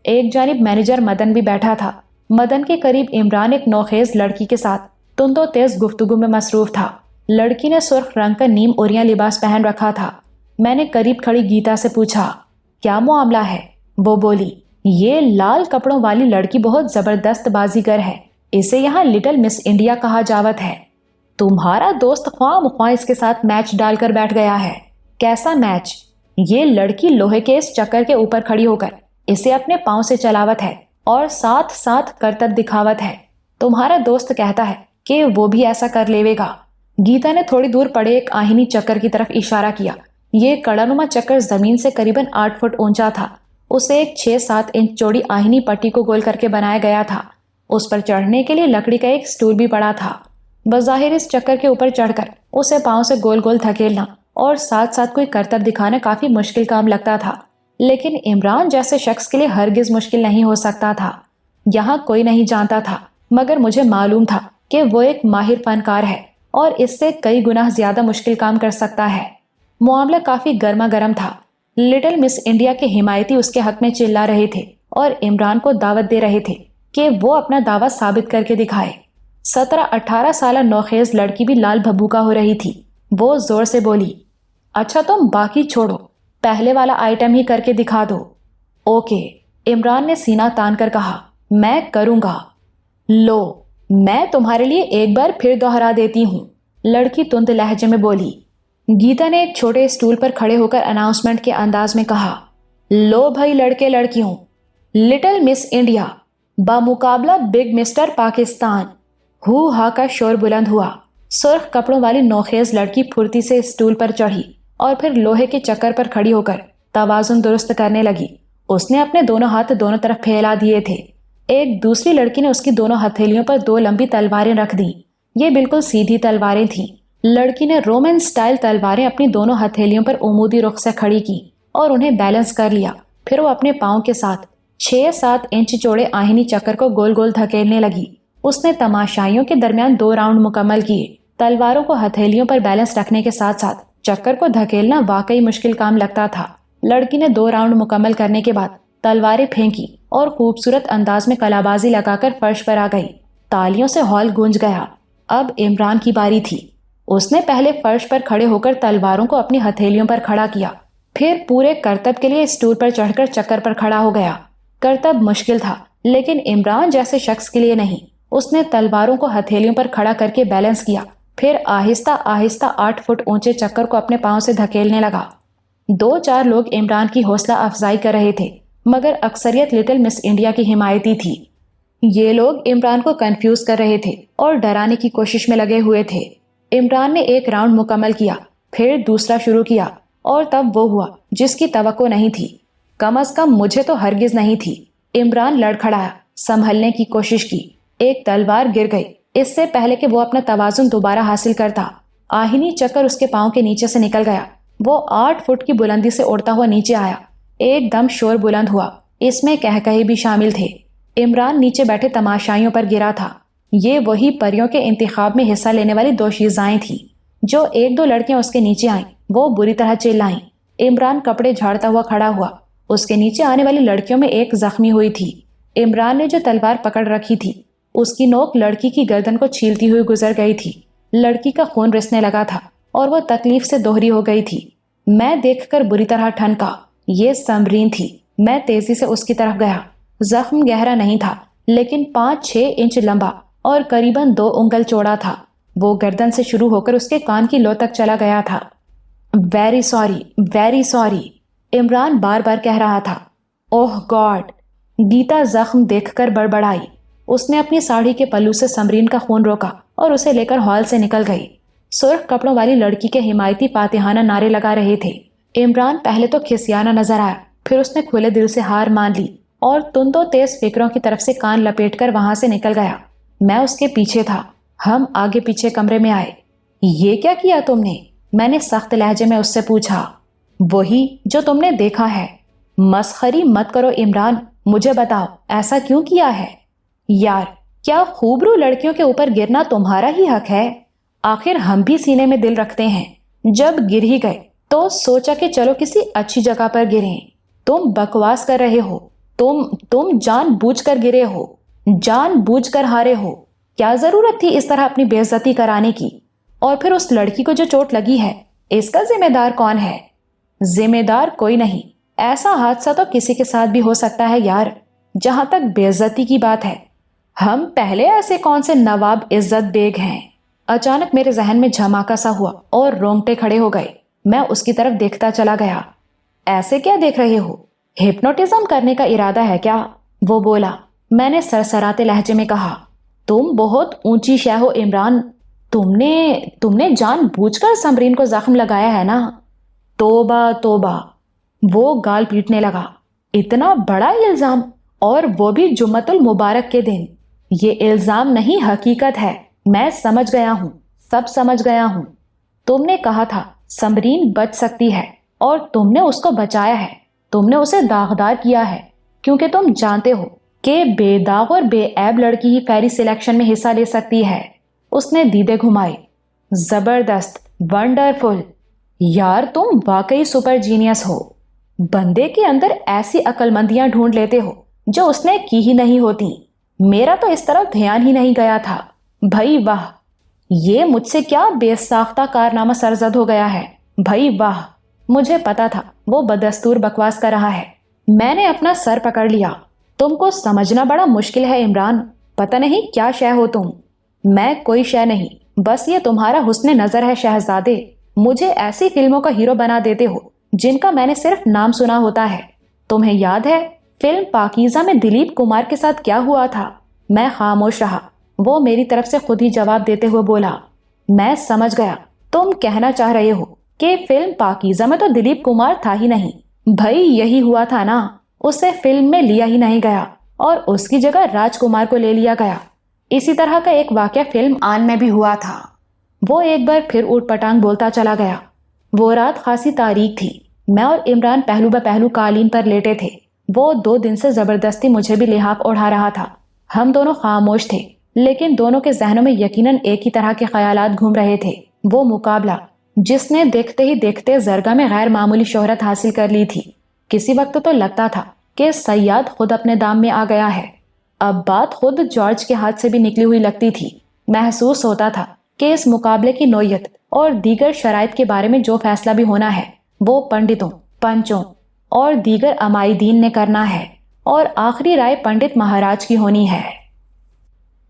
ایک جانب مینیجر مدن بھی بیٹھا تھا۔ مدن کے قریب عمران ایک نوخیز لڑکی کے ساتھ تند و تیز گفتگو میں مصروف تھا۔ لڑکی نے سرخ رنگ کا نیم اوریاں لباس پہن رکھا تھا۔ میں نے قریب کھڑی گیتا سے پوچھا، کیا معاملہ ہے؟ وہ بولی، یہ لال کپڑوں والی لڑکی بہت زبردست بازیگر ہے، اسے یہاں لٹل مس انڈیا کہا جاوت ہے۔ تمہارا دوست خواہ مخواہ اس کے ساتھ میچ ڈال کر بیٹھ گیا ہے۔ کیسا میچ؟ یہ لڑکی لوہے کے اس چکر کے اوپر کھڑی ہو کر اسے اپنے پاؤں سے چلاوت ہے اور ساتھ ساتھ کرتب دکھاوت ہے۔ تمہارا دوست کہتا ہے کہ وہ بھی ایسا کر لیوے گا۔ گیتا نے تھوڑی دور پڑے ایک آہنی چکر کی طرف اشارہ کیا۔ یہ کڑانما چکر زمین سے قریباً 8 فٹ اونچا تھا۔ اسے ایک 6-7 انچ چوڑی آہنی پٹی کو گول کر کے بنایا گیا تھا۔ اس پر چڑھنے کے لیے لکڑی کا ایک سٹول بھی پڑا تھا۔ بظاہر اس چکر کے اوپر چڑھ کر اسے پاؤں سے گول گول دھکیلنا اور ساتھ ساتھ کوئی کرتب دکھانا کافی مشکل کام لگتا تھا، لیکن عمران جیسے شخص کے لیے ہرگز مشکل نہیں ہو سکتا تھا۔ یہاں کوئی نہیں جانتا تھا، مگر مجھے معلوم تھا کہ وہ ایک ماہر فنکار ہے اور اس سے کئی گنا زیادہ مشکل کام کر سکتا ہے۔ معاملہ کافی گرما گرم تھا۔ لٹل مس انڈیا کے حمایتی اس کے حق میں چلا رہے تھے اور عمران کو دعوت دے رہے تھے کہ وہ اپنا دعویٰ ثابت کر کے دکھائے۔ 17-18 سالہ نوخیز لڑکی بھی لال بھبوکا ہو رہی تھی۔ وہ زور سے بولی، اچھا تم باقی چھوڑو، پہلے والا آئٹم ہی کر کے دکھا دو۔ اوکے، عمران نے سینہ تان کر کہا، میں کروں گا۔ لو، میں تمہارے لیے ایک بار پھر دوہرا دیتی ہوں، لڑکی تند لہجے میں بولی۔ گیتا نے ایک چھوٹے اسٹول پر کھڑے ہو کر اناؤنسمنٹ کے انداز میں کہا، لو بھائی لڑکے لڑکیوں، لٹل مس انڈیا بامقابلہ بگ مسٹر پاکستان۔ ہو ہا کا شور بلند ہوا۔ سرخ کپڑوں والی نوخیز لڑکی پھرتی سے اسٹول پر چڑھی اور پھر لوہے کے چکر پر کھڑی ہو کر توازن درست کرنے لگی۔ اس نے اپنے دونوں ہاتھ دونوں طرف پھیلا دیے تھے۔ ایک دوسری لڑکی نے اس کی دونوں ہتھیلیوں پر 2 لمبی تلواریں رکھ دیں۔ یہ بالکل سیدھی تلواریں تھیں۔ لڑکی نے رومن سٹائل تلواریں اپنی دونوں ہتھیلیوں پر عمودی رخ سے کھڑی کی اور انہیں بیلنس کر لیا۔ پھر وہ اپنے پاؤں کے ساتھ 6-7 انچ چوڑے آہنی چکر کو گول گول دھکیلنے لگی۔ اس نے تماشائیوں کے درمیان 2 راؤنڈ مکمل کیے۔ تلواروں کو ہتھیلیوں پر بیلنس رکھنے کے ساتھ ساتھ چکر کو دھکیلنا واقعی مشکل کام لگتا تھا۔ لڑکی نے 2 راؤنڈ مکمل کرنے کے بعد تلواریں پھینکی اور خوبصورت انداز میں کلابازی لگا کر فرش پر آ گئی۔ تالیوں سے ہال گونج گیا۔ اب عمران کی باری تھی۔ اس نے پہلے فرش پر کھڑے ہو کر تلواروں کو اپنی ہتھیلیوں پر کھڑا کیا، پھر پورے کرتب کے لیے اسٹول پر چڑھ کر چکر پر کھڑا ہو گیا۔ کرتب مشکل تھا، لیکن عمران جیسے شخص کے لیے نہیں۔ اس نے تلواروں کو ہتھیلیوں پر کھڑا کر کے بیلنس کیا، پھر آہستہ آہستہ 8 فٹ اونچے چکر کو اپنے پاؤں سے دھکیلنے لگا۔ 2-4 لوگ عمران کی حوصلہ افزائی کر رہے تھے، مگر اکثریت لٹل مس انڈیا کی حمایتی تھی۔ یہ لوگ عمران کو کنفیوز کر رہے تھے اور ڈرانے کی کوشش میں لگے ہوئے تھے۔ عمران نے 1 راؤنڈ مکمل کیا، پھر دوسرا شروع کیا، اور تب وہ ہوا جس کی توقع نہیں تھی، کم از کم مجھے تو ہرگز نہیں تھی۔ عمران لڑکھڑایا، سنبھلنے کی کوشش کی، ایک تلوار گر گئی۔ اس سے پہلے کہ وہ اپنا توازن دوبارہ حاصل کرتا، آہنی چکر اس کے پاؤں کے نیچے سے نکل گیا۔ وہ 8 فٹ کی بلندی سے اڑتا ہوا نیچے آیا۔ ایک دم شور بلند ہوا اس میں کہکہے بھی شامل تھے۔ عمران نیچے بیٹھے تماشائیوں پر گرا تھا۔ یہ وہی پریوں کے انتخاب میں حصہ لینے والی دوشیزائیں تھیں۔ جو ایک دو لڑکیاں اس کے نیچے آئیں وہ بری طرح چلائیں۔ عمران کپڑے جھاڑتا ہوا کھڑا ہوا۔ اس کے نیچے آنے والی لڑکیوں میں ایک زخمی ہوئی تھی۔ عمران نے جو تلوار پکڑ رکھی تھی اس کی نوک لڑکی کی گردن کو چھیلتی ہوئی گزر گئی تھی۔ لڑکی کا خون رسنے لگا تھا اور وہ تکلیف سے دوہری ہو گئی تھی۔ میں دیکھ کر بری طرح ٹھنکا۔ یہ سمرین تھی۔ میں تیزی سے اس کی طرف گیا۔ زخم گہرا نہیں تھا لیکن 5-6 انچ لمبا اور قریباً 2 انگل چوڑا تھا۔ وہ گردن سے شروع ہو کر اس کے کان کی لو تک چلا گیا تھا۔ Very sorry, very sorry, Imran بار بار کہہ رہا تھا۔ اوہ گاڈ! گیتا زخم دیکھ کر بڑبڑائی۔ اس نے اپنی ساڑی کے پلو سے سمرین کا خون روکا اور اسے لے کر ہال سے نکل گئی۔ سرخ کپڑوں والی لڑکی کے حمایتی فاتحانہ نعرے لگا رہے تھے۔ عمران پہلے تو کھسیانہ نظر آیا، پھر اس نے کھلے دل سے ہار مان لی اور تند و تیز فکروں کی طرف سے کان لپیٹ کر وہاں سے نکل گیا۔ میں اس کے پیچھے تھا۔ ہم آگے پیچھے کمرے میں آئے۔ یہ کیا کیا تم نے؟ میں نے سخت لہجے میں اس سے پوچھا۔ وہی جو تم نے دیکھا ہے۔ مسخری مت کرو عمران، مجھے بتاؤ ایسا کیوں کیا ہے؟ یار، کیا خوبرو لڑکیوں کے اوپر گرنا تمہارا ہی حق ہے؟ آخر ہم بھی سینے میں دل رکھتے ہیں۔ جب گر ہی گئے تو سوچا کہ چلو کسی اچھی جگہ پر گریں۔ تم بکواس کر رہے ہو۔ تم جان بوجھ کر گرے ہو، جان بوجھ کر ہارے ہو۔ کیا ضرورت تھی اس طرح اپنی بے عزتی کرانے کی؟ اور پھر اس لڑکی کو جو چوٹ لگی ہے اس کا ذمہ دار کون ہے؟ ذمہ دار کوئی نہیں۔ ایسا حادثہ تو کسی کے ساتھ بھی ہو سکتا ہے یار۔ جہاں تک بے عزتی کی بات ہے، ہم پہلے ایسے کون سے نواب عزت بیگ ہیں؟ اچانک میرے ذہن میں جھماکا سا ہوا اور رونگٹے کھڑے ہو گئے۔ میں اس کی طرف دیکھتا چلا گیا۔ ایسے کیا دیکھ رہے ہو؟ ہپنوٹزم کرنے کا ارادہ ہے کیا؟ وہ بولا۔ میں نے سرسراتے لہجے میں کہا، تم بہت اونچی شے ہو عمران۔ تم نے جان بوجھ کر سمرین کو زخم لگایا ہے نا؟ توبہ توبہ! وہ گال پیٹنے لگا۔ اتنا بڑا الزام، اور وہ بھی جمعۃ المبارک کے دن۔ یہ الزام نہیں، حقیقت ہے۔ میں سمجھ گیا ہوں، سب سمجھ گیا ہوں۔ تم نے کہا تھا سمرین بچ سکتی ہے اور تم نے اس کو بچایا ہے۔ تم نے اسے داغدار کیا ہے کیونکہ تم جانتے ہو کہ بے داغ اور بے عیب لڑکی ہی فیری سلیکشن میں حصہ لے سکتی ہے۔ اس نے دیدے گھمائے۔ زبردست، ونڈرفل! یار تم واقعی سپر جینیس ہو۔ بندے کے اندر ایسی عقل مندیاں ڈھونڈ لیتے ہو جو اس نے کی ہی نہیں ہوتی۔ میرا تو اس طرف دھیان ہی نہیں گیا تھا۔ بھائی واہ! یہ مجھ سے کیا بے ساختہ کارنامہ سرزد ہو گیا ہے۔ بھائی واہ! مجھے پتا تھا وہ بدستور بکواس کر رہا ہے۔ میں نے اپنا سر پکڑ لیا۔ تم کو سمجھنا بڑا مشکل ہے عمران۔ پتہ نہیں کیا شے ہو تم۔ میں کوئی شے نہیں، بس یہ تمہارا حسن نظر ہے شہزادے۔ مجھے ایسی فلموں کا ہیرو بنا دیتے ہو جن کا میں نے صرف نام سنا ہوتا ہے۔ تمہیں یاد ہے فلم پاکیزہ میں دلیپ کمار کے ساتھ کیا ہوا تھا؟ میں خاموش رہا۔ وہ میری طرف سے خود ہی جواب دیتے ہوئے بولا، میں سمجھ گیا۔ تم کہنا چاہ رہے ہو کہ فلم پاکیزہ میں تو دلیپ کمار تھا ہی نہیں۔ بھائی یہی ہوا تھا نا، اسے فلم میں لیا ہی نہیں گیا اور اس کی جگہ راج کمار کو لے لیا گیا۔ اسی طرح کا ایک واقعہ فلم آن میں بھی ہوا تھا۔ وہ ایک بار پھر اوٹ پٹانگ بولتا چلا گیا۔ وہ رات خاصی تاریک تھی۔ میں اور عمران پہلو بہ پہلو قالین پر لیٹے تھے۔ وہ 2 دن سے زبردستی مجھے بھی لحاف اڑا رہا تھا۔ ہم دونوں خاموش تھے لیکن دونوں کے ذہنوں میں یقیناً ایک ہی طرح کے خیالات گھوم رہے تھے۔ وہ مقابلہ جس نے دیکھتے ہی دیکھتے زرگا میں غیر معمولی شہرت حاصل کر لی تھی۔ کسی وقت تو لگتا تھا کہ سیاد خود اپنے دام میں آ گیا ہے۔ اب بات خود جارج کے ہاتھ سے بھی نکلی ہوئی لگتی تھی۔ محسوس ہوتا تھا کہ اس مقابلے کی نوعیت اور دیگر شرائط کے بارے میں جو فیصلہ بھی ہونا ہے وہ پنڈتوں، پنچوں اور دیگر عمائدین نے کرنا ہے، اور آخری رائے پنڈت مہاراج کی ہونی ہے۔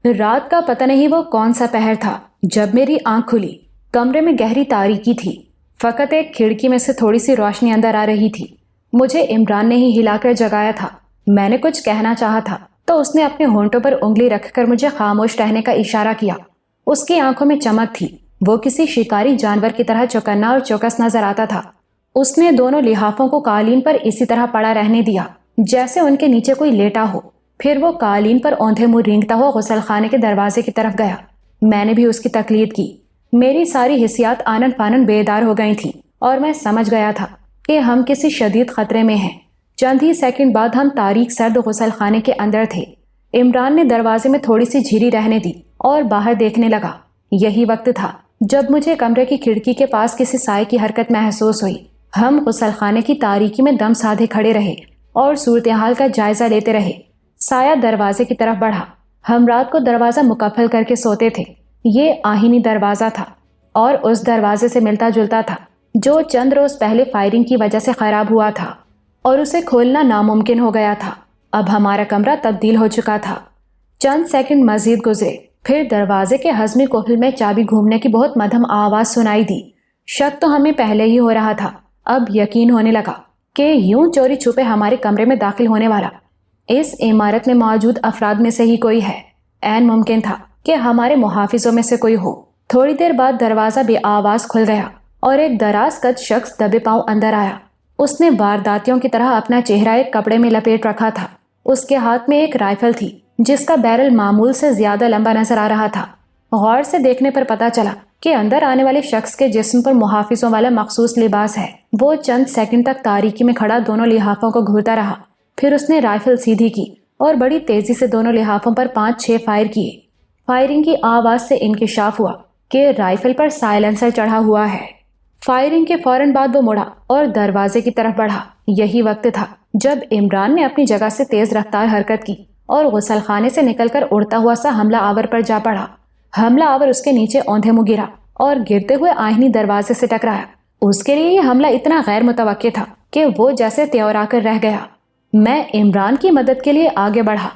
رات کا پتہ نہیں وہ کون سا پہر تھا جب میری آنکھ کھلی۔ کمرے میں گہری تاریکی تھی، فقط ایک کھڑکی میں سے تھوڑی سی روشنی اندر آ رہی تھی۔ مجھے عمران نے ہی ہلا کر جگایا تھا۔ میں نے کچھ کہنا چاہا تھا تو اس نے اپنے ہونٹوں پر انگلی رکھ کر مجھے خاموش رہنے کا اشارہ کیا۔ اس کی آنکھوں میں چمک تھی۔ وہ کسی شکاری جانور کی طرح چوکنا اور چوکس نظر آتا تھا۔ اس نے دونوں لحافوں کو قالین پر اسی طرح پڑا رہنے دیا جیسے ان کے نیچے کوئی لیٹا ہو۔ پھر وہ قالین پر اوندھے منہ رینگتا ہوا غسل خانے کے دروازے کی طرف گیا۔ میں نے بھی اس کی تقلید کی۔ میری ساری حسیات آنن فانن بیدار ہو گئی تھی اور میں سمجھ گیا تھا کہ ہم کسی شدید خطرے میں ہیں۔ چند ہی سیکنڈ بعد ہم تاریک سرد غسل خانے کے اندر تھے۔ عمران نے دروازے میں تھوڑی سی جھیری رہنے دی اور باہر دیکھنے لگا۔ یہی وقت تھا جب مجھے کمرے کی کھڑکی کے پاس کسی سائے کی حرکت محسوس ہوئی۔ ہم غسل خانے کی تاریکی میں دم سادھے کھڑے رہے اور صورتحال کا جائزہ لیتے رہے۔ سایہ دروازے کی طرف بڑھا۔ ہم رات کو دروازہ مقفل کر کے سوتے تھے۔ یہ آہنی دروازہ تھا اور اس دروازے سے ملتا جلتا تھا جو چند روز پہلے فائرنگ کی وجہ سے خراب ہوا تھا اور اسے کھولنا ناممکن ہو گیا تھا۔ اب ہمارا کمرہ تبدیل ہو چکا تھا۔ چند سیکنڈ مزید گزرے، پھر دروازے کے ہضمی قفل میں چابی گھومنے کی بہت مدھم آواز سنائی دی۔ شک تو ہمیں پہلے ہی ہو رہا تھا، اب یقین ہونے لگا کہ یوں چوری چھپے ہمارے کمرے میں داخل ہونے والا اس عمارت میں موجود افراد میں سے ہی کوئی ہے۔ عین ممکن تھا کہ ہمارے محافظوں میں سے کوئی ہو۔ تھوڑی دیر بعد دروازہ بے آواز کھل گیا اور ایک دراز قد شخص دبے پاؤں اندر آیا۔ اس نے وارداتیوں کی طرح اپنا چہرہ ایک کپڑے میں لپیٹ رکھا تھا۔ اس کے ہاتھ میں ایک رائفل تھی جس کا بیرل معمول سے زیادہ لمبا نظر آ رہا تھا۔ غور سے دیکھنے پر پتا چلا کہ اندر آنے والے شخص کے جسم پر محافظوں والا مخصوص لباس ہے۔ وہ چند سیکنڈ تک تاریکی میں کھڑا دونوں لحافوں کو گھورتا رہا، پھر اس نے رائفل سیدھی کی اور بڑی تیزی سے دونوں لحافوں پر 5-6 فائر کیے۔ فائرنگ کی آواز سے انکشاف ہوا کہ رائفل پر سائلنسر چڑھا ہوا ہے۔ فائرنگ کے فوراً بعد وہ مڑا اور دروازے کی طرف بڑھا۔ یہی وقت تھا جب عمران نے اپنی جگہ سے تیز رفتار حرکت کی اور غسل خانے سے نکل کر اڑتا ہوا سا حملہ آور پر جا پڑا۔ حملہ آور اس کے نیچے اوندھے منہ گرا اور گرتے ہوئے آہنی دروازے سے ٹکرایا۔ اس کے لیے یہ حملہ اتنا غیر متوقع تھا کہ وہ جیسے تیورا کر رہ گیا۔ میں عمران کی مدد کے لیے آگے بڑھا،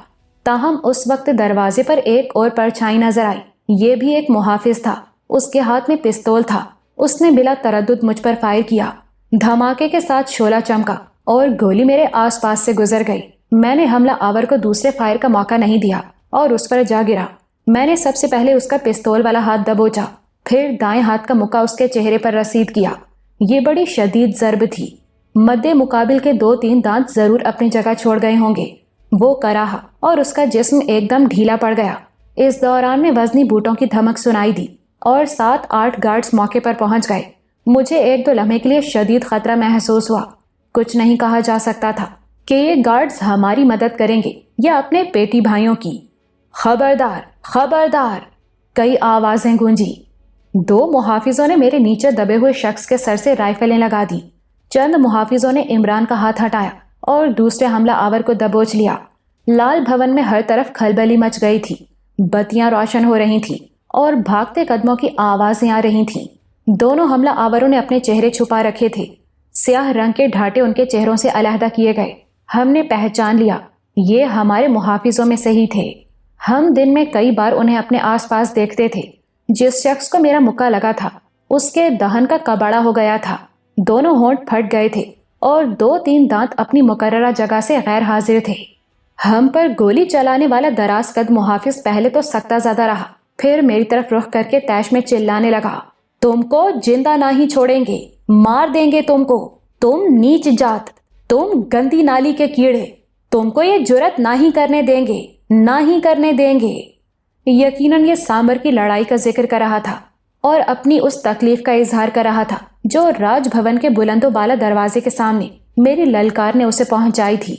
تاہم اس وقت دروازے پر ایک اور پرچھائی نظر آئی۔ یہ بھی ایک محافظ تھا۔ اس کے ہاتھ میں پستول تھا۔ اس نے بلا تردد مجھ پر فائر کیا۔ دھماکے کے ساتھ شعلہ چمکا اور گولی میرے آس پاس سے گزر گئی۔ میں نے حملہ آور کو دوسرے فائر کا موقع نہیں دیا اور اس پر جا گرا۔ میں نے سب سے پہلے اس کا پستول والا ہاتھ دبوچا، پھر دائیں ہاتھ کا مکہ اس کے چہرے پر رسید کیا۔ یہ بڑی شدید ضرب تھی۔ مد مقابل کے 2-3 دانت ضرور اپنی جگہ چھوڑ گئے ہوں گے۔ وہ کراہا اور اس کا جسم ایک دم ڈھیلا پڑ گیا۔ اس دوران میں وزنی بوٹوں کی دھمک سنائی دی اور 7-8 گارڈز موقع پر پہنچ گئے۔ مجھے 1-2 لمحے کے لیے شدید خطرہ محسوس ہوا۔ کچھ نہیں کہا جا سکتا تھا کہ یہ گارڈز ہماری مدد کریں گے یا اپنے پیٹی بھائیوں کی۔ خبردار، خبردار، کئی آوازیں گونجی۔ 2 محافظوں نے میرے نیچے دبے ہوئے شخص کے سر سے رائفلیں لگا دی۔ چند محافظوں نے عمران کا ہاتھ ہٹایا اور دوسرے حملہ آور کو دبوچ لیا۔ لال بھون میں ہر طرف کھلبلی مچ گئی تھی۔ بتیاں روشن ہو رہی تھیں اور بھاگتے قدموں کی آوازیں آ رہی تھیں۔ دونوں حملہ آوروں نے اپنے چہرے چھپا رکھے تھے۔ سیاہ رنگ کے ڈھانٹے ان کے چہروں سے علیحدہ کیے گئے۔ ہم نے پہچان لیا، یہ ہمارے محافظوں میں سے ہی تھے۔ ہم دن میں کئی بار انہیں اپنے آس پاس دیکھتے تھے۔ جس شخص کو میرا مکہ لگا تھا اس کے دہن کا کباڑا ہو گیا تھا۔ دونوں ہونٹ پھٹ گئے تھے اور 2-3 دانت اپنی مقررہ جگہ سے غیر حاضر تھے۔ ہم پر گولی چلانے والا دراز قد محافظ پہلے تو سکتہ زدہ رہا، پھر میری طرف رخ کر کے طیش میں چلانے لگا، تم کو زندہ نہ ہی چھوڑیں گے، مار دیں گے تم کو، تم نیچ جات، تم گندی نالی کے کیڑے، تم کو یہ جرت نہ ہی کرنے دیں گے، نہ ہی کرنے دیں گے۔ یقیناً یہ سامر کی لڑائی کا ذکر کر رہا تھا اور اپنی اس تکلیف کا اظہار کر رہا تھا جو راج بھون کے بلند و بالا دروازے کے سامنے میری للکار نے اسے پہنچائی تھی۔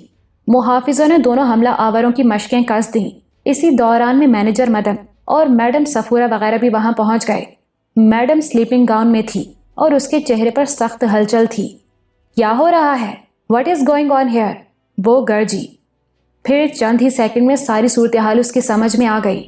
محافظوں نے دونوں حملہ آوروں کی مشقیں کس دیں۔ اسی دوران میں مینیجر مدن اور میڈم صفورہ وغیرہ بھی وہاں پہنچ گئے۔ میڈم سلیپنگ گاؤن میں تھی اور اس کے چہرے پر سخت ہلچل تھی۔ کیا ہو رہا ہے؟ What is going on here? وہ گرجی۔ پھر چند ہی سیکنڈ میں ساری صورتحال اس کی سمجھ میں آ گئی۔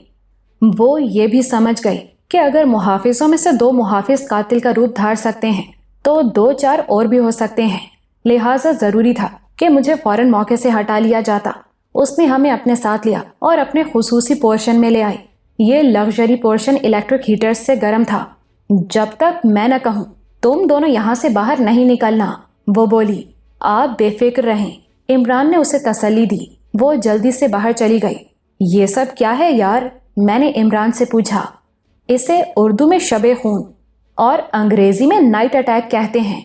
وہ یہ بھی سمجھ گئی کہ اگر محافظوں میں سے 2 محافظ قاتل کا روپ دھار سکتے ہیں تو 2-4 اور بھی ہو سکتے ہیں، لہٰذا ضروری تھا کہ مجھے فوراً موقع سے ہٹا لیا جاتا۔ اس نے ہمیں اپنے ساتھ لیا اور اپنے خصوصی پورشن میں لے آئی۔ یہ لگژری پورشن الیکٹرک ہیٹرز سے گرم تھا۔ جب تک میں نہ کہوں تم دونوں یہاں سے باہر نہیں نکلنا، وہ بولی۔ آپ بے فکر رہیں، عمران نے اسے تسلی دی۔ وہ جلدی سے باہر چلی گئی۔ یہ سب کیا ہے یار؟ میں نے عمران سے پوچھا۔ اسے اردو میں شب خون اور انگریزی میں نائٹ اٹیک کہتے ہیں۔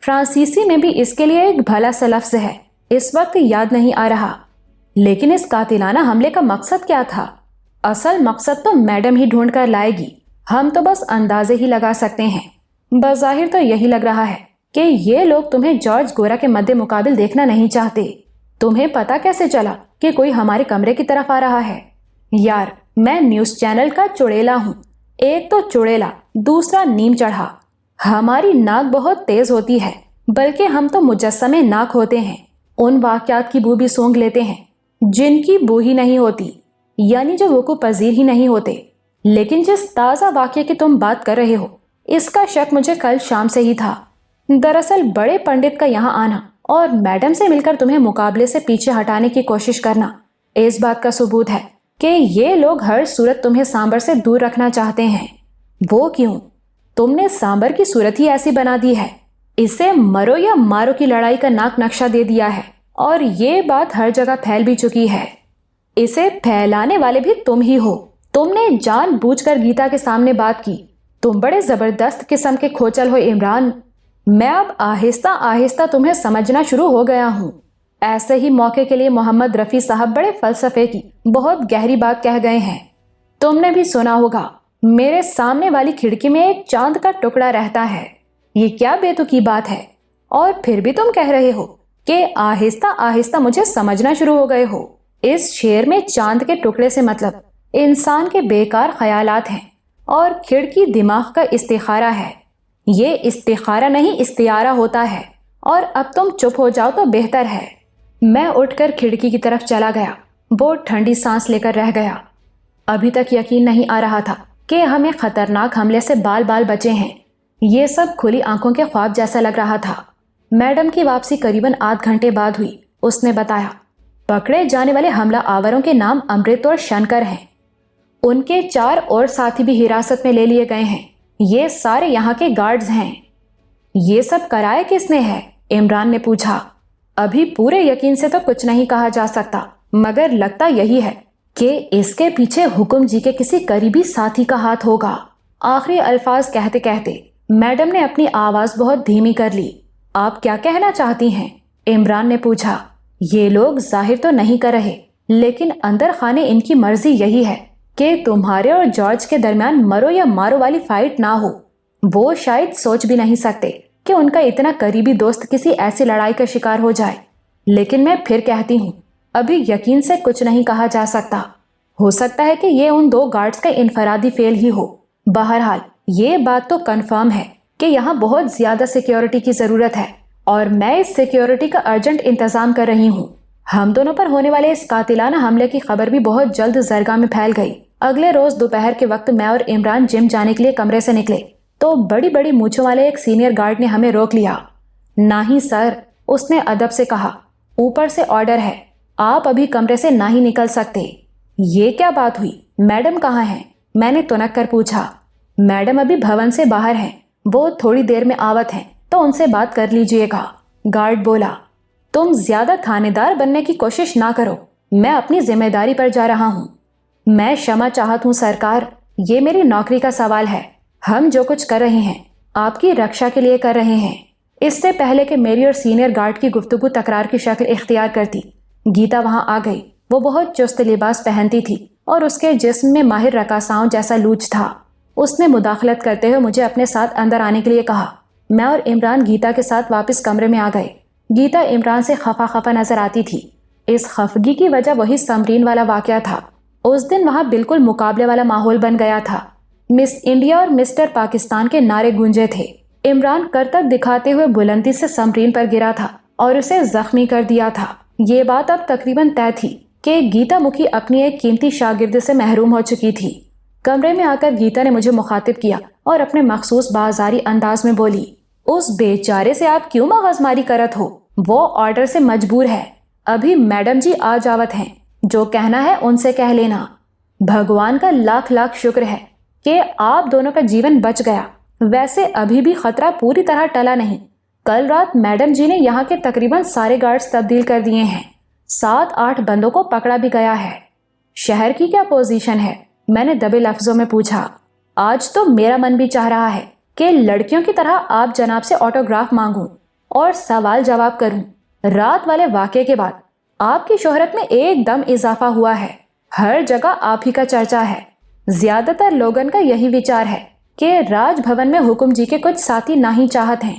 فرانسیسی میں بھی اس کے لیے ایک بھلا سا لفظ ہے، اس وقت یاد نہیں آ رہا۔ لیکن اس قاتلانہ حملے کا مقصد کیا تھا؟ اصل مقصد تو میڈم ہی ڈھونڈ کر لائے گی، ہم تو بس اندازے ہی لگا سکتے ہیں۔ بظاہر تو یہی لگ رہا ہے کہ یہ لوگ تمہیں جارج گورا کے مد مقابل دیکھنا نہیں چاہتے۔ تمہیں پتا کیسے چلا کہ کوئی ہمارے کمرے کی طرف آ رہا ہے؟ یار، میں نیوز چینل کا چڑیلا ہوں۔ ایک تو چڑیلا، دوسرا نیم چڑھا۔ ہماری ناک بہت تیز ہوتی ہے، بلکہ ہم تو مجسمے ناک ہوتے ہیں۔ ان واقعات کی بو بھی سونگھ لیتے ہیں جن کی بو ہی نہیں ہوتی، یعنی جو وقوع پذیر ہی نہیں ہوتے۔ لیکن جس تازہ واقعے کی تم بات کر رہے ہو، اس کا شک مجھے کل شام سے ہی تھا۔ دراصل بڑے پنڈت کا یہاں آنا اور میڈم سے مل کر تمہیں مقابلے سے پیچھے ہٹانے کی کوشش کرنا اس بات کا ثبوت ہے کہ یہ لوگ ہر صورت تمہیں سامبر سے دور رکھنا چاہتے ہیں۔ وہ کیوں؟ تم نے سامبر کی صورت ہی ایسی بنا دی ہے، اسے مرو یا مارو کی لڑائی کا ناک نقشہ دے دیا ہے، اور یہ بات ہر جگہ پھیل بھی چکی ہے۔ اسے پھیلانے والے بھی تم ہی ہو۔ تم نے جان بوجھ کر گیتا کے سامنے بات کی۔ تم بڑے زبردست قسم کے کھوچل ہو عمران۔ میں اب آہستہ آہستہ تمہیں سمجھنا شروع ہو گیا ہوں۔ ایسے ہی موقع کے لیے محمد رفیع صاحب بڑے فلسفے کی بہت گہری بات کہہ گئے ہیں۔ تم نے بھی سنا ہوگا، میرے سامنے والی کھڑکی میں ایک چاند کا ٹکڑا رہتا ہے۔ یہ کیا بے تکی بات ہے؟ اور پھر بھی تم کہہ رہے ہو کہ آہستہ آہستہ مجھے سمجھنا شروع ہو گئے ہو۔ اس شعر میں چاند کے ٹکڑے سے مطلب انسان کے بیکار خیالات ہیں، اور کھڑکی دماغ کا استخارہ ہے۔ یہ استخارہ نہیں استعارہ ہوتا ہے، اور اب تم چپ ہو جاؤ تو بہتر ہے۔ میں اٹھ کر کھڑکی کی طرف چلا گیا۔ وہ ٹھنڈی سانس لے کر رہ گیا۔ ابھی تک یقین نہیں آ رہا تھا کہ ہمیں خطرناک حملے سے بال بال بچے ہیں۔ یہ سب کھلی آنکھوں کے خواب جیسا لگ رہا تھا۔ میڈم کی واپسی قریباً آدھ گھنٹے بعد ہوئی۔ اس نے بتایا، پکڑے جانے والے حملہ آوروں کے نام امرت اور شنکر ہیں۔ ان کے 4 اور ساتھی بھی حراست میں لے لیے گئے ہیں۔ یہ سارے یہاں کے گارڈز ہیں۔ یہ سب کرائے کس نے ہے؟ عمران نے پوچھا۔ ابھی پورے یقین سے تو کچھ نہیں کہا جا سکتا، مگر لگتا یہی ہے کہ اس کے پیچھے حکم جی کے کسی قریبی ساتھی کا ہاتھ ہوگا۔ آخری الفاظ کہتے کہتے میڈم نے اپنی آواز بہت دھیمی کر لی۔ آپ کیا کہنا چاہتی ہیں؟ عمران نے پوچھا۔ یہ لوگ ظاہر تو نہیں کر رہے، لیکن اندر خانے ان کی مرضی یہی ہے کہ تمہارے اور جارج کے درمیان مرو یا مارو والی فائٹ نہ ہو۔ وہ شاید سوچ بھی نہیں سکتے کہ ان کا اتنا قریبی دوست کسی ایسی لڑائی کا شکار ہو جائے، لیکن میں پھر کہتی ہوں، ابھی یقین سے کچھ نہیں کہا جا سکتا۔ ہو سکتا ہے کہ یہ ان 2 گارڈز کا انفرادی فعل ہی ہو۔ بہرحال یہ بات تو کنفرم ہے کہ یہاں بہت زیادہ سیکیورٹی کی ضرورت ہے، اور میں اس سیکیورٹی کا ارجنٹ انتظام کر رہی ہوں۔ ہم دونوں پر ہونے والے اس قاتلانہ حملے کی خبر بھی بہت جلد زرگاہ میں پھیل گئی۔ اگلے روز دوپہر کے وقت میں اور عمران جم جانے کے لیے کمرے سے نکلے تو بڑی بڑی مونچھوں والے ایک سینئر گارڈ نے ہمیں روک لیا۔ نہیں سر، اس نے ادب سے کہا، اوپر سے آرڈر ہے، آپ ابھی کمرے سے نہ ہی نکل سکتے۔ یہ کیا بات ہوئی؟ میڈم کہاں ہیں؟ میں نے تنک کر پوچھا۔ میڈم ابھی بھون سے باہر ہیں، وہ تھوڑی دیر میں آوت ہیں، تو ان سے بات کر لیجئے گا۔ گارڈ بولا، تم زیادہ تھانے دار بننے کی کوشش نہ کرو، میں اپنی ذمہ داری پر جا رہا ہوں۔ میں شمع چاہت ہوں سرکار، یہ میری نوکری کا سوال ہے۔ ہم جو کچھ کر رہے ہیں آپ کی رکشا کے لیے کر رہے ہیں۔ اس سے پہلے کہ میری اور سینئر گارڈ کی گفتگو تکرار کی شکل اختیار کرتی، گیتا وہاں آ گئی۔ وہ بہت چست لباس پہنتی تھی اور اس کے جسم میں ماہر رقاصاؤں جیسا لوچ تھا۔ اس نے مداخلت کرتے ہوئے مجھے اپنے ساتھ اندر آنے کے لیے کہا۔ میں اور عمران گیتا کے ساتھ واپس کمرے میں آ گئے۔ گیتا عمران سے خفا خفا نظر آتی تھی۔ اس خفگی کی وجہ وہی سمرین والا واقعہ تھا۔ اس دن وہاں بالکل مقابلے والا ماحول بن گیا تھا۔ مس انڈیا اور مسٹر پاکستان کے نعرے گونجے تھے۔ عمران کرتب دکھاتے ہوئے بلندی سے سمرین پر گرا تھا اور اسے زخمی کر دیا تھا۔ یہ بات اب تقریباً طے تھی کہ گیتا مکھی اپنی ایک قیمتی شاگرد سے محروم ہو چکی تھی۔ کمرے میں آ کر گیتا نے مجھے مخاطب کیا اور اپنے مخصوص بازاری انداز میں بولی، اس بیچارے سے آپ کیوں مغز ماری کرت ہو؟ وہ آرڈر سے مجبور ہے۔ ابھی میڈم جی آ جاوت ہیں، جو کہنا ہے ان سے کہہ لینا۔ بھگوان کا لاکھ لاکھ شکر ہے کہ آپ دونوں کا جیون بچ گیا۔ ویسے ابھی بھی خطرہ پوری طرح ٹلا نہیں۔ کل رات میڈم جی نے یہاں کے تقریباً سارے گارڈز تبدیل کر دیے ہیں۔ 7-8 بندوں کو پکڑا بھی گیا ہے۔ شہر کی کیا پوزیشن ہے؟ میں نے دبے لفظوں میں پوچھا۔ آج تو میرا من بھی چاہ رہا ہے کہ لڑکیوں کی طرح آپ جناب سے آٹوگراف مانگوں اور سوال جواب کروں۔ رات والے واقعے کے بعد آپ کی شہرت میں ایک دم اضافہ ہوا ہے۔ ہر جگہ آپ ہی کا چرچا ہے۔ زیادہ تر لوگن کا یہی وچار ہے کہ راج بھون میں حکم جی کے کچھ ساتھی نہ ہی چاہت ہیں